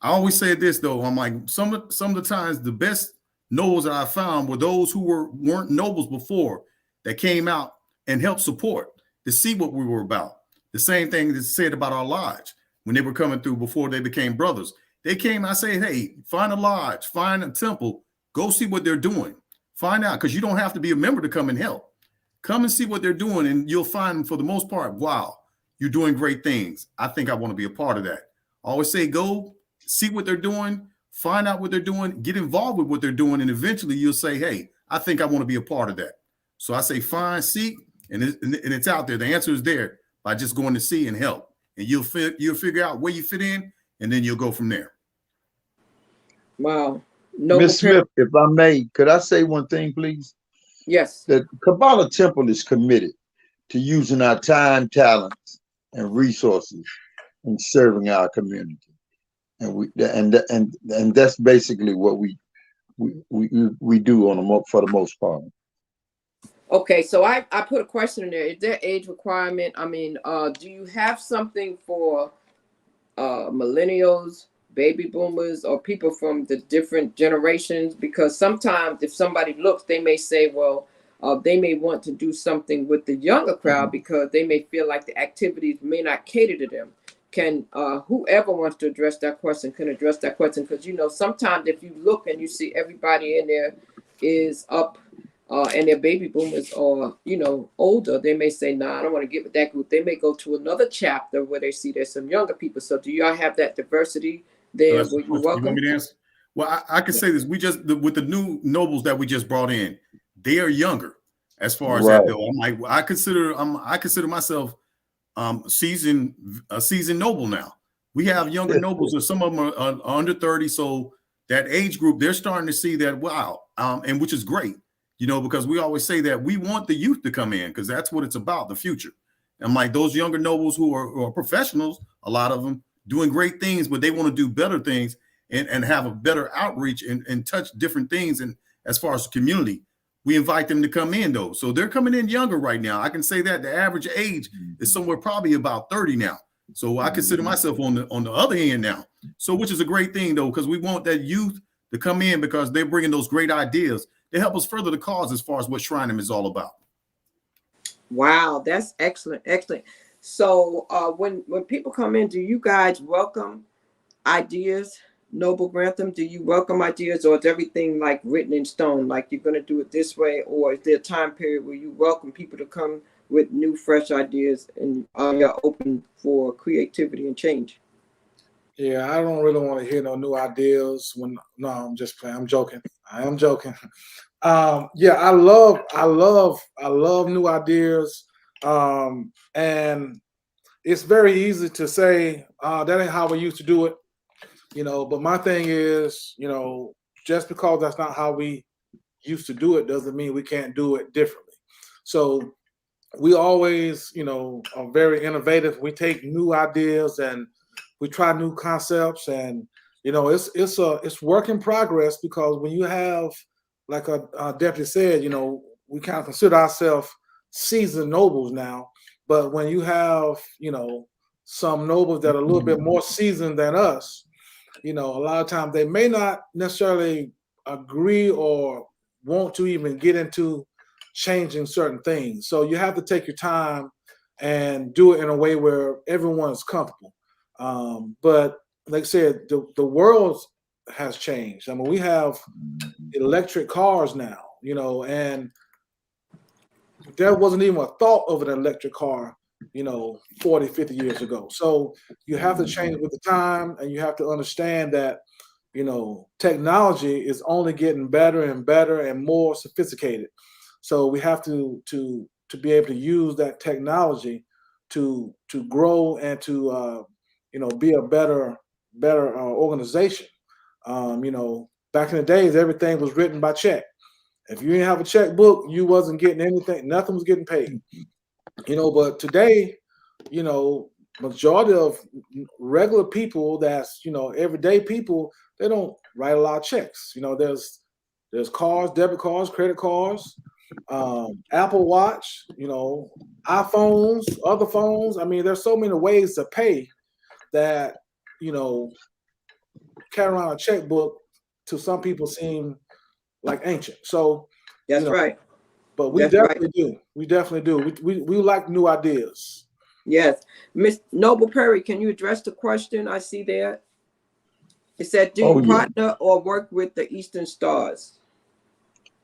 I always say this though, I'm like, some of the times the best nobles that I found were those who weren't nobles before that came out and helped support to see what we were about. The same thing that's said about our lodge when they were coming through before they became brothers. They came, I say, hey, find a lodge, find a temple, go see what they're doing. Find out, because you don't have to be a member to come and help. Come and see what they're doing, and you'll find, for the most part, wow, you're doing great things. I think I want to be a part of that. I always say, go see what they're doing, find out what they're doing, get involved with what they're doing, and eventually you'll say, hey, I think I want to be a part of that. So I say, find, seek, and it's out there. The answer is there by just going to see and help, and you'll figure out where you fit in, and then you'll go from there. Wow. Ms. Smith, if I may, could I say one thing, please? Yes. The Kabbalah Temple is committed to using our time, talents, and resources in serving our community, and that's basically what we do for the most part. Okay, so I put a question in there. Is there age requirement? I mean, do you have something for millennials, baby boomers, or people from the different generations? Because sometimes if somebody looks, they may say, well, they may want to do something with the younger crowd because they may feel like the activities may not cater to them. Can whoever wants to address that question can address that question? Because, you know, sometimes if you look and you see everybody in there is up and they're baby boomers or, you know, older, they may say, nah, I don't want to get with that group. They may go to another chapter where they see there's some younger people. So do y'all have that diversity there? You want me to answer? Well, I can say this. We just, with the new nobles that we just brought in, they are younger as far as that though. I'm like, I consider myself a seasoned noble now. We have younger nobles, and some of them are under 30. So that age group, they're starting to see that, wow, and which is great. You know, because we always say that we want the youth to come in because that's what it's about, the future. And like those younger nobles who are professionals, a lot of them doing great things, but they want to do better things and have a better outreach and touch different things. And as far as the community, we invite them to come in though. So they're coming in younger right now. I can say that the average age is somewhere probably about 30 now. So I consider myself on the other end now. So which is a great thing though, because we want that youth to come in because they're bringing those great ideas. They help us further the cause as far as what Shrineham is all about. Wow, that's excellent, excellent. So when people come in, do you guys welcome ideas, Noble Grantham? Do you welcome ideas, or is everything like written in stone, like you're going to do it this way, or is there a time period where you welcome people to come with new, fresh ideas, and are you open for creativity and change? Yeah, I don't really want to hear no new ideas. No, I'm just playing. I'm joking. I am joking. Yeah, I love new ideas. And it's very easy to say that ain't how we used to do it, But my thing is, just because that's not how we used to do it doesn't mean we can't do it differently. So we always, are very innovative. We take new ideas and we try new concepts, and it's work in progress, because when you have, like a deputy said, we kind of consider ourselves seasoned nobles now. But when you have, some nobles that are a little bit more seasoned than us, a lot of times they may not necessarily agree or want to even get into changing certain things. So you have to take your time and do it in a way where everyone's comfortable. But like I said, the world has changed. I mean, we have electric cars now, and there wasn't even a thought of an electric car, 40, 50 years ago. So you have to change with the time, and you have to understand that, technology is only getting better and better and more sophisticated. So we have to be able to use that technology to grow and to be a better organization. Back in the days, everything was written by check. If you didn't have a checkbook, you wasn't getting anything. Nothing was getting paid. But today, majority of regular people, that's everyday people, they don't write a lot of checks. There's cards, debit cards, credit cards, Apple Watch, iPhones, other phones. I mean, there's so many ways to pay that, carry around a checkbook to some people seem like ancient. So That's right. But we definitely do. We definitely do. We like new ideas. Yes. Miss Noble Perry, can you address the question I see there? It said, do you partner or work with the Eastern Stars?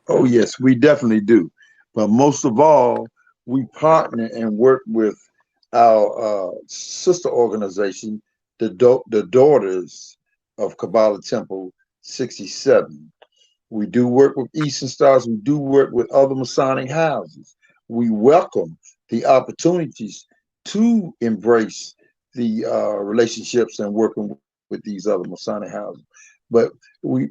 Oh, yes, we definitely do. But most of all, we partner and work with our sister organization, the Daughters of Kabala Temple 67. We do work with Eastern Stars. We do work with other Masonic houses. We welcome the opportunities to embrace the relationships and working with these other Masonic houses. But we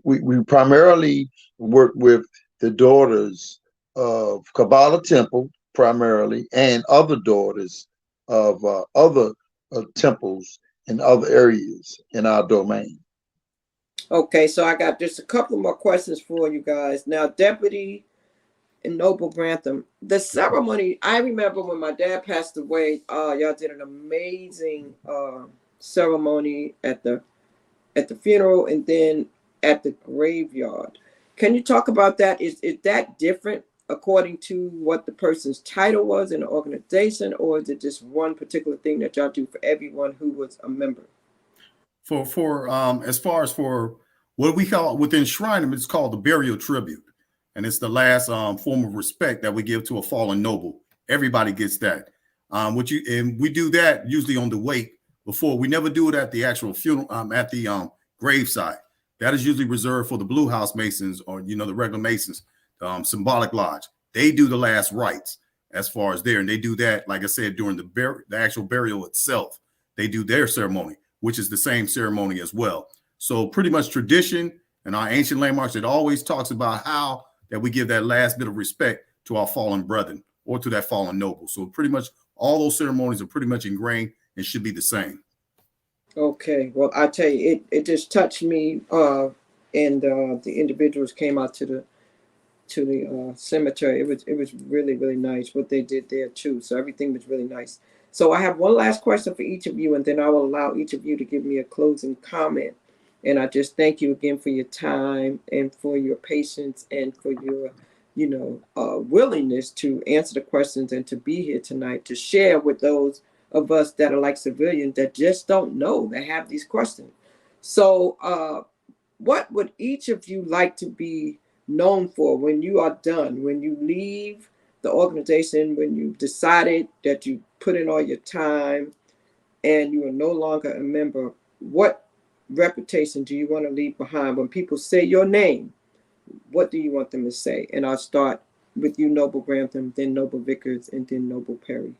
primarily work with the Daughters of Kabbalah Temple primarily, and other daughters of other temples in other areas in our domain. Okay, so I got just a couple more questions for you guys. Now, Deputy and Noble Grantham, the ceremony, I remember when my dad passed away, y'all did an amazing ceremony at the funeral and then at the graveyard. Can you talk about that? Is that different according to what the person's title was in the organization, or is it just one particular thing that y'all do for everyone who was a member? For as far as for what we call within Shrine, it's called the burial tribute, and it's the last form of respect that we give to a fallen noble. Everybody gets that. And we do that usually on the wake before. We never do it at the actual funeral, at the graveside. That is usually reserved for the Blue House Masons, or the regular Masons, Symbolic Lodge. They do the last rites as far as there, and they do that, like I said, during the actual burial itself. They do their ceremony, which is the same ceremony as well. So pretty much tradition and our ancient landmarks, it always talks about how that we give that last bit of respect to our fallen brethren or to that fallen noble. So pretty much all those ceremonies are pretty much ingrained and should be the same. Okay, well, I tell you, it just touched me, and the individuals came out to the cemetery. It was really, really nice what they did there too. So everything was really nice. So I have one last question for each of you, and then I will allow each of you to give me a closing comment. And I just thank you again for your time and for your patience and for your, willingness to answer the questions and to be here tonight to share with those of us that are like civilians that just don't know, that have these questions. So what would each of you like to be known for when you are done, when you leave the organization when you decided that you put in all your time and you are no longer a member, what reputation do you want to leave behind? When people say your name, what do you want them to say? And I'll start with you, Noble Grantham, then Noble Vickers, and then Noble Perry.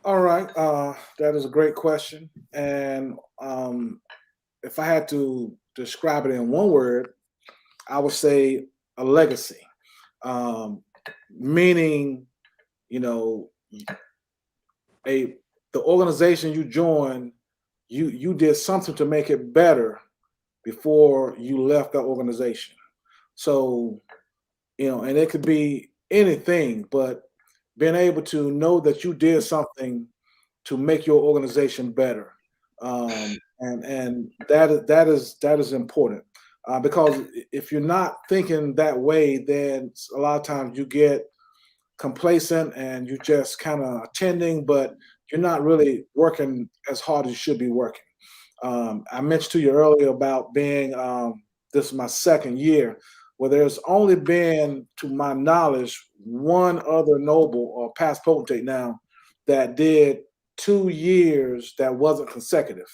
All right, that is a great question. And if I had to describe it in one word, I would say a legacy. Meaning, you know, the organization you joined, you did something to make it better before you left that organization. So, you know, and it could be anything, but being able to know that you did something to make your organization better, and that is important, because if you're not thinking that way, then a lot of times you get complacent and you just kind of attending, but you're not really working as hard as you should be working. I mentioned to you earlier about being this is my second year. Well, there's only been, to my knowledge, one other noble or past potentate now that did 2 years that wasn't consecutive.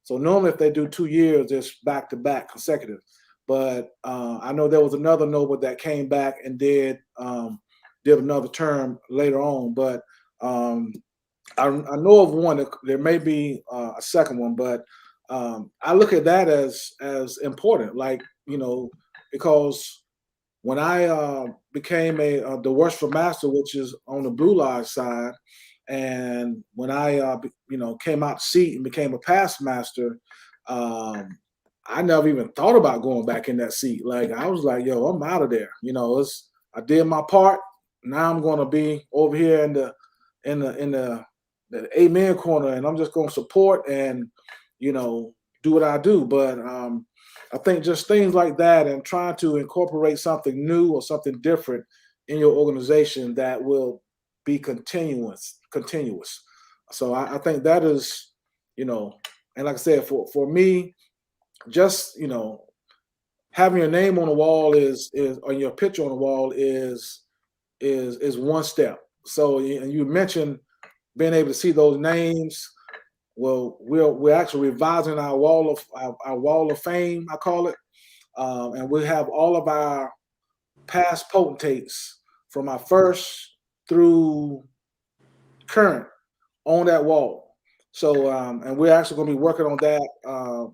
So normally if they do 2 years, it's back-to-back consecutive. But I know there was another noble that came back and did another term later on. But I know of one. There may be a second one, but I look at that as important. Like, you know, because when I became the worshipful master, which is on the Blue Lodge side, and when I came out to seat and became a past master, I never even thought about going back in that seat. Like, I was like, yo, I'm out of there. You know, I did my part. Now I'm going to be over here in the amen corner, and I'm just going to support and, you know, do what I do. But I think just things like that and trying to incorporate something new or something different in your organization that will be continuous. So I think that is, you know, and like I said, for me, just, you know, having your name on the wall is or your picture on the wall is one step. So you mentioned being able to see those names. Well, we're actually revising our wall of fame, I call it, and we have all of our past potentates from our first through current on that wall. So and we're actually going to be working on that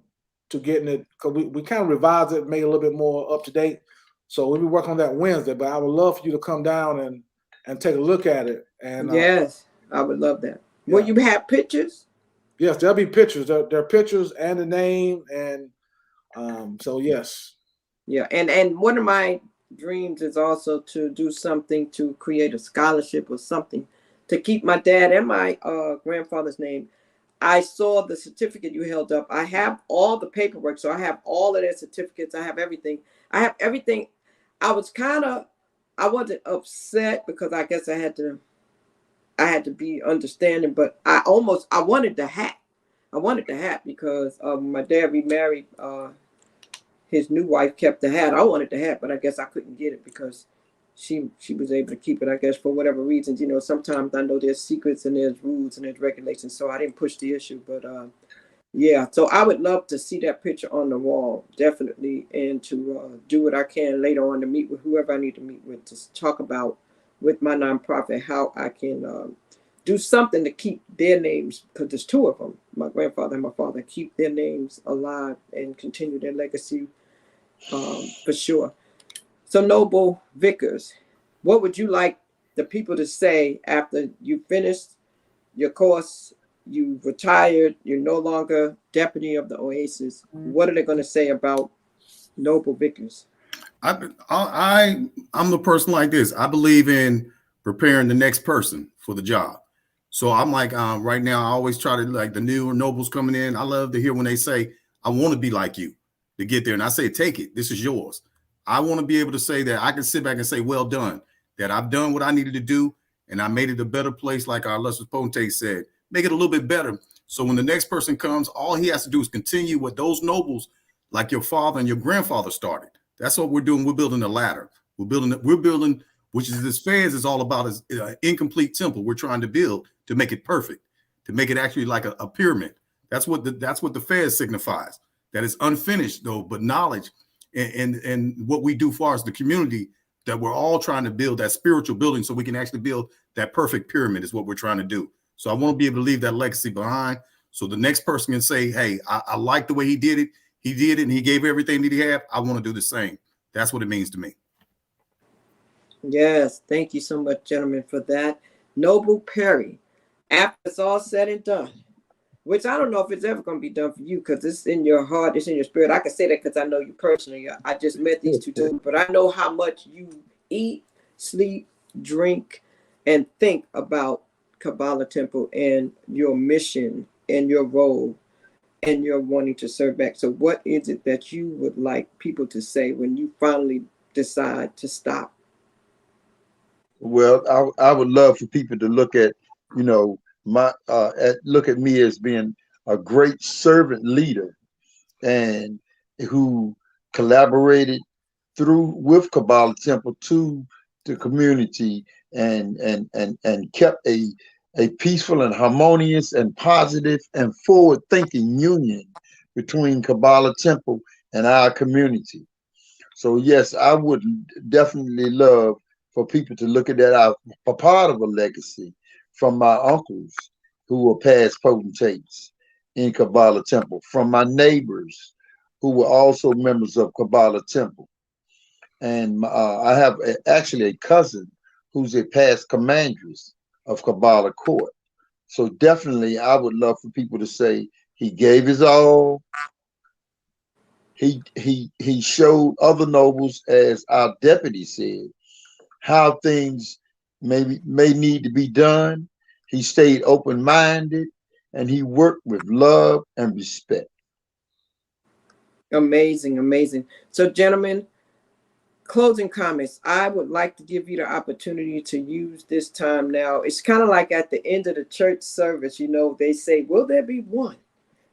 to getting it, because we kind of revised it, made it a little bit more up to date. So we'll be working on that Wednesday. But I would love for you to come down and take a look at it. And yes, I would love that. Yeah. Will you have pictures? Yes, there'll be pictures. There are pictures and the name, and so yes. Yeah, and one of my dreams is also to do something to create a scholarship or something to keep my dad and my grandfather's name. I saw the certificate you held up. I have all the paperwork, so I have all of their certificates. I have everything. I wasn't upset because I guess I had to be understanding, but I wanted the hat. I wanted the hat because my dad remarried. His new wife kept the hat. I wanted the hat, but I guess I couldn't get it because she was able to keep it, I guess, for whatever reasons. You know, sometimes I know there's secrets and there's rules and there's regulations, so I didn't push the issue. But yeah, so I would love to see that picture on the wall, definitely, and to do what I can later on to meet with whoever I need to meet with to talk about with my nonprofit how I can do something to keep their names, because there's two of them, my grandfather and my father, keep their names alive and continue their legacy for sure. So Noble Vickers, what would you like the people to say after you finished your course, you retired, you're no longer deputy of the Oasis? What are they going to say about Noble Vickers? I'm the person like this. I believe in preparing the next person for the job. So I'm like, right now, I always try to, like, the newer nobles coming in, I love to hear when they say, I want to be like you, to get there. And I say, take it. This is yours. I want to be able to say that I can sit back and say, well done, that I've done what I needed to do, and I made it a better place, like our illustrious potentate said, make it a little bit better. So when the next person comes, all he has to do is continue what those nobles, like your father and your grandfather, started. That's what we're doing. We're building a ladder. We're which is this Fez is all about is an incomplete temple we're trying to build to make it perfect, to make it actually like a pyramid. That's what the Fez signifies. That is unfinished though, but knowledge and what we do for us, the community, that we're all trying to build that spiritual building so we can actually build that perfect pyramid is what we're trying to do. So I want to be able to leave that legacy behind. So the next person can say, hey, I like the way he did it. He did it and he gave everything that he had. I want to do the same. That's what it means to me. Yes, thank you so much, gentlemen, for that. Noble Perry, after it's all said and done, which I don't know if it's ever going to be done for you because it's in your heart, it's in your spirit. I can say that because I know you personally. I just met these two gentlemen, but I know how much you eat, sleep, drink, and think about Kabala Temple and your mission and your role and your wanting to serve back. So what is it that you would like people to say when you finally decide to stop? Well, I would love for people to look at, you know, look at me as being a great servant leader and who collaborated with Kabbalah Temple to the community and kept a peaceful and harmonious and positive and forward thinking union between Kabbalah Temple and our community. So yes, I would definitely love for people to look at that as a part of a legacy from my uncles who were past potentates in Kabbalah Temple, from my neighbors who were also members of Kabbalah Temple. And I have actually a cousin who's a past commandress of Kabbalah Court. So definitely I would love for people to say he gave his all. He showed other nobles, as our deputy said, how things may need to be done. He stayed open-minded and he worked with love and respect. Amazing, amazing. So gentlemen, closing comments. I would like to give you the opportunity to use this time now. It's kind of like at the end of the church service, you know, they say, will there be one?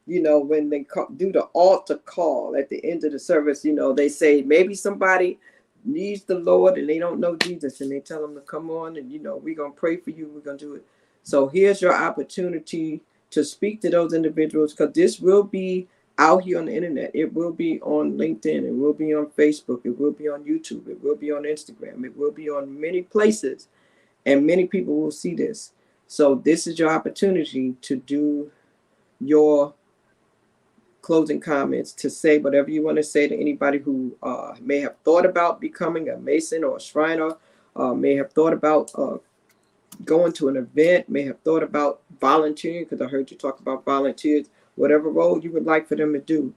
You know, when they do the altar call at the end of the service, you know, they say maybe somebody needs the Lord and they don't know Jesus, and they tell them to come on and, you know, we're going to pray for you. We're going to do it. So here's your opportunity to speak to those individuals, because this will be out here on the internet. It will be on LinkedIn. It will be on Facebook. It will be on YouTube. It will be on Instagram. It will be on many places, and many people will see this. So this is your opportunity to do your closing comments, to say whatever you want to say to anybody who may have thought about becoming a Mason or a Shriner, may have thought about going to an event, may have thought about volunteering, because I heard you talk about volunteers. Whatever role you would like for them to do,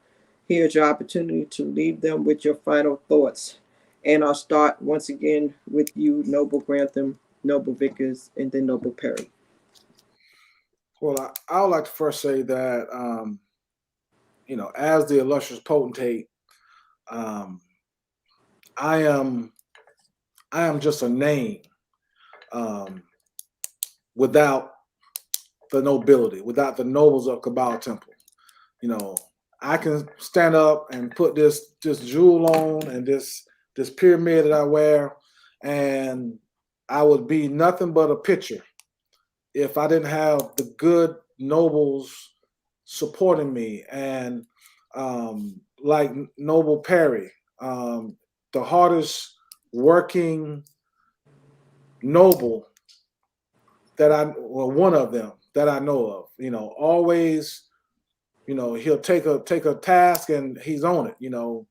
here's your opportunity to leave them with your final thoughts. And I'll start once again with you, Noble Grantham, Noble Vickers, and then Noble Perry. Well, I would like to first say that, you know, as the illustrious potentate, I am just a name without the nobility, without the nobles of Kabbalah Temple. You know, I can stand up and put this jewel on and this pyramid that I wear, and I would be nothing but a picture if I didn't have the good nobles supporting me. And like Noble Perry, the hardest working noble one of them that I know of, you know, always, you know, he'll take a task and he's on it. You know,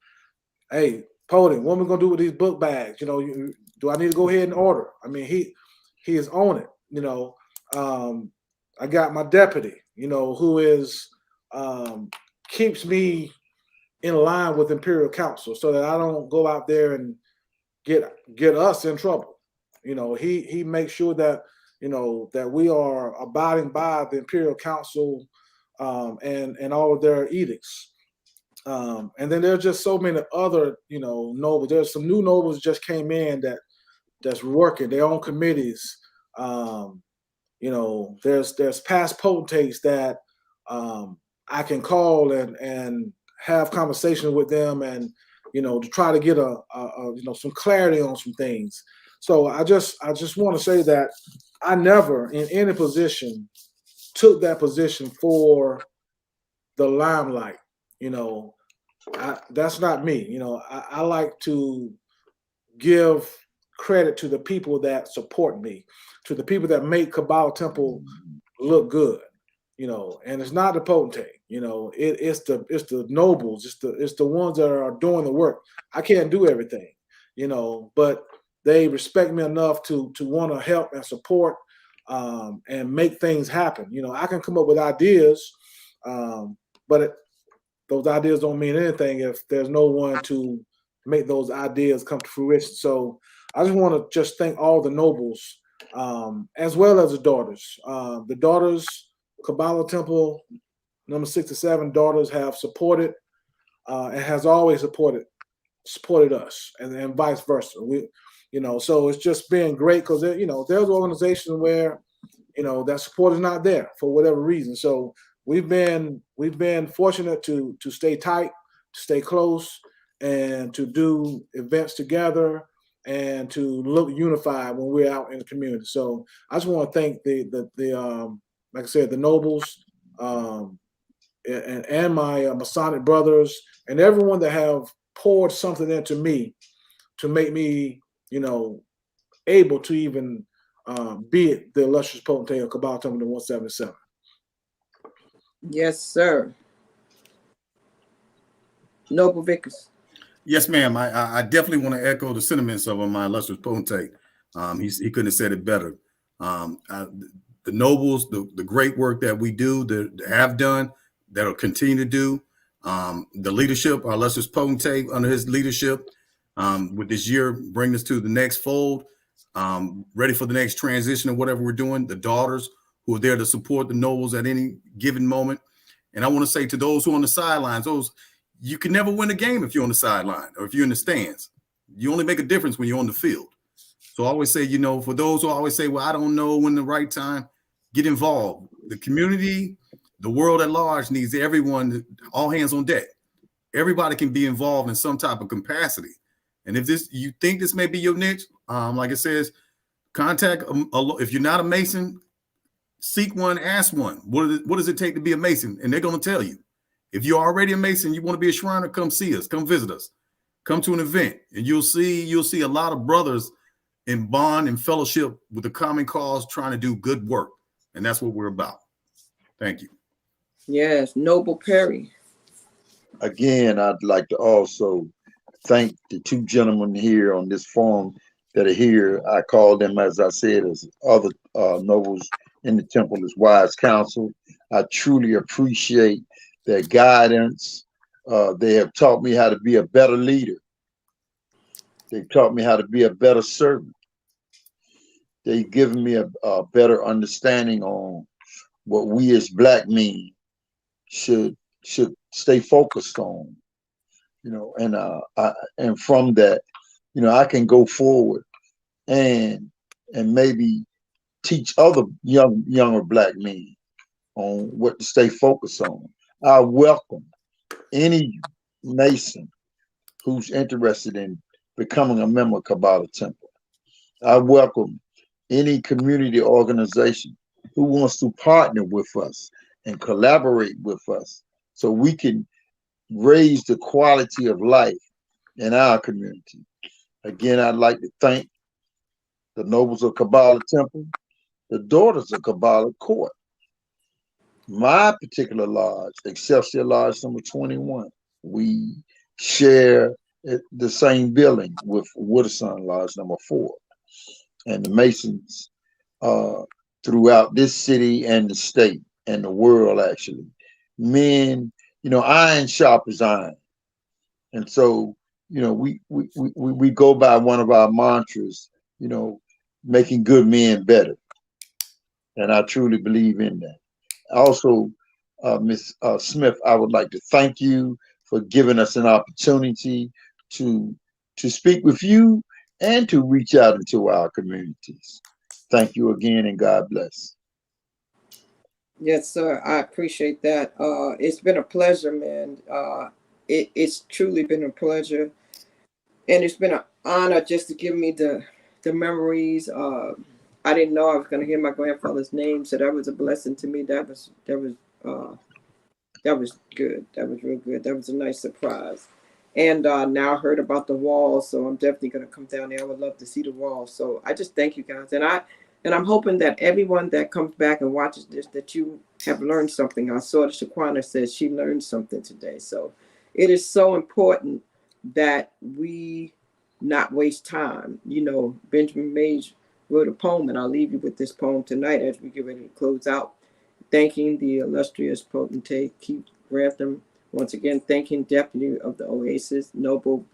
hey, Podium, what am I gonna do with these book bags? You know, do I need to go ahead and order? I mean, he is on it. You know, I got my deputy, you know, who is keeps me in line with Imperial Council so that I don't go out there and get us in trouble. You know, he makes sure that, you know, that we are abiding by the Imperial Council and all of their edicts. And then there's just so many other, you know, nobles. There's some new nobles just came in that's working their own committees. You know, there's past potentates that I can call and have conversations with them, and, you know, to try to get a you know, some clarity on some things. So I just want to say that I never in any position took that position for the limelight. That's not me. I like to give credit to the people that support me, to the people that make Kabbalah Temple look good. And it's not the potentate. It's the nobles. It's the ones that are doing the work. I can't do everything, but they respect me enough to want to help and support and make things happen. I can come up with ideas, but those ideas don't mean anything if there's no one to make those ideas come to fruition. So I just want to just thank all the nobles, as well as the daughters. The daughters, Kabbalah Temple, number 67 daughters have supported and has always supported us, and vice versa. So it's just been great because there's organizations where that support is not there for whatever reason. So we've been fortunate to stay tight, to stay close, and to do events together and to look unified when we're out in the community. So I just want to thank the like I said, the nobles, and my Masonic brothers and everyone that have poured something into me to make me, able to even be it the illustrious potentate of Kabbalah Temple 177. Yes, sir. Noble Vickers. Yes, ma'am. I definitely want to echo the sentiments of my illustrious potentate. He couldn't have said it better. The nobles, the great work that we do, that have done, that'll continue to do. The leadership, our illustrious potentate under his leadership, with this year, bring us to the next fold, ready for the next transition of whatever we're doing. The daughters who are there to support the nobles at any given moment. And I want to say to those who are on the sidelines, you can never win a game if you're on the sideline or if you're in the stands. You only make a difference when you're on the field. So I always say, for those who always say, well, I don't know when the right time, get involved. The community, the world at large needs everyone, all hands on deck. Everybody can be involved in some type of capacity. And if you think this may be your niche, like it says, contact, if you're not a Mason, seek one, ask one. What does it take to be a Mason? And they're going to tell you. If you're already a Mason, you want to be a Shriner, come see us, come visit us, come to an event, and you'll see a lot of brothers in bond and fellowship with the common cause, trying to do good work. And that's what we're about. Thank you. Yes, Noble Perry. Again, I'd like to also thank the two gentlemen here on this forum that are here. I call them, as I said, as other nobles in the temple as wise counsel. I truly appreciate their guidance. They have taught me how to be a better leader. They've taught me how to be a better servant. They've given me a better understanding on what we as Black men should stay focused on. And from that, I can go forward and maybe teach other younger Black men on what to stay focused on. I welcome any Mason who's interested in becoming a member of Kabbalah Temple. I welcome any community organization who wants to partner with us and collaborate with us so we can raise the quality of life in our community. Again, I'd like to thank the nobles of Kabbalah Temple, the daughters of Kabbalah Court, my particular lodge, Excelsior Lodge number 21. We share the same building with Wooderson Lodge number 4. And the Masons throughout this city and the state and the world, actually. Men, iron sharpens iron. And so, we go by one of our mantras, making good men better. And I truly believe in that. Also, Ms. Smith, I would like to thank you for giving us an opportunity to speak with you and to reach out into our communities. Thank you again, and God bless. Yes, sir. I appreciate that. It's been a pleasure, man. It's truly been a pleasure. And it's been an honor just to give me the the memories. I didn't know I was going to hear my grandfather's name, so that was a blessing to me. That was good. That was real good. That was a nice surprise. And now I heard about the wall, so I'm definitely going to come down there. I would love to see the wall. So I just thank you guys, and I'm hoping that everyone that comes back and watches this, that you have learned something. I saw that Shaquana says she learned something today. So it is so important that we not waste time. You know, Benjamin Mays wrote a poem, and I'll leave you with this poem tonight as we get ready to close out. Thanking the illustrious potentate Keith Grantham. Once again, thanking Deputy of the Oasis, Noble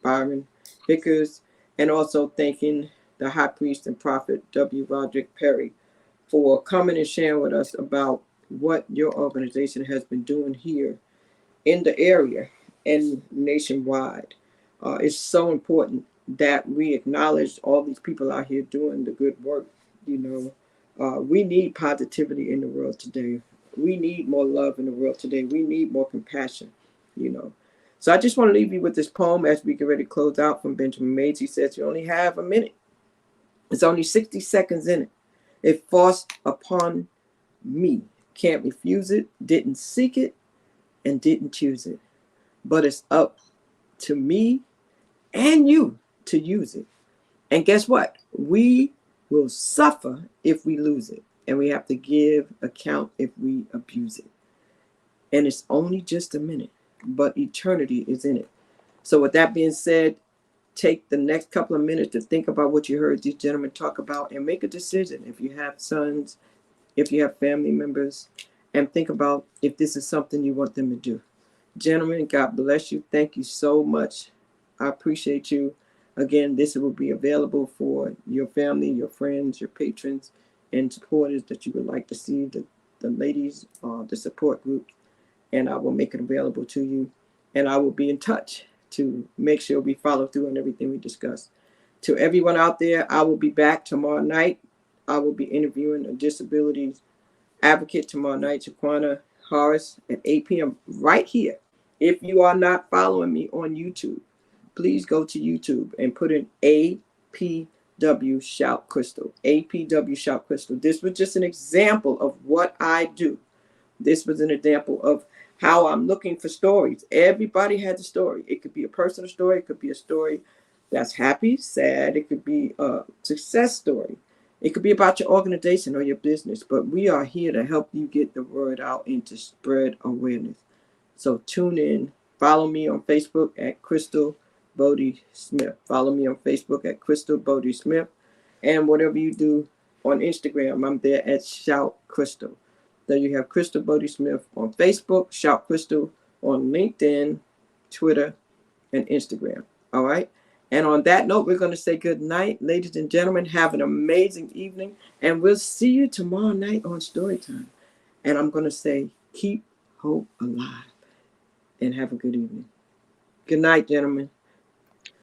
Byron Vickers, and also thanking the High Priest and Prophet W. Roderick Perry for coming and sharing with us about what your organization has been doing here in the area and nationwide. It's so important that we acknowledge all these people out here doing the good work. You know, we need positivity in the world today. We need more love in the world today. We need more compassion, you know. So I just want to leave you with this poem as we get ready to close out from Benjamin Mays. He says, you only have a minute. It's only 60 seconds in it. It forced upon me. Can't refuse it, didn't seek it, and didn't choose it. But it's up to me and you to use it. And guess what? We will suffer if we lose it. And we have to give account if we abuse it. And it's only just a minute, but eternity is in it. So with that being said, take the next couple of minutes to think about what you heard these gentlemen talk about and make a decision. If you have sons, if you have family members, and think about if this is something you want them to do. Gentlemen, God bless you. Thank you so much. I appreciate you. Again, this will be available for your family, your friends, your patrons, and supporters that you would like to see, the ladies, the support group, and I will make it available to you. And I will be in touch to make sure we follow through on everything we discussed. To everyone out there, I will be back tomorrow night. I will be interviewing a disabilities advocate tomorrow night, Shaquana Horace, at 8 p.m. right here. If you are not following me on YouTube, please go to YouTube and put in APW Shout Crystal. APW Shout Crystal. This was just an example of what I do. This was an example of how I'm looking for stories. Everybody has a story. It could be a personal story. It could be a story that's happy, sad. It could be a success story. It could be about your organization or your business. But we are here to help you get the word out and to spread awareness. So tune in. Follow me on Facebook at Crystal Bodie Smith. Follow me on Facebook at Crystal Bodie Smith. And whatever you do on Instagram, I'm there at Shout Crystal. Then you have Crystal Bodie Smith on Facebook, Shout Crystal on LinkedIn, Twitter, and Instagram. All right. And on that note, we're going to say good night. Ladies and gentlemen, have an amazing evening. And we'll see you tomorrow night on Storytime. And I'm going to say, keep hope alive and have a good evening. Good night, gentlemen.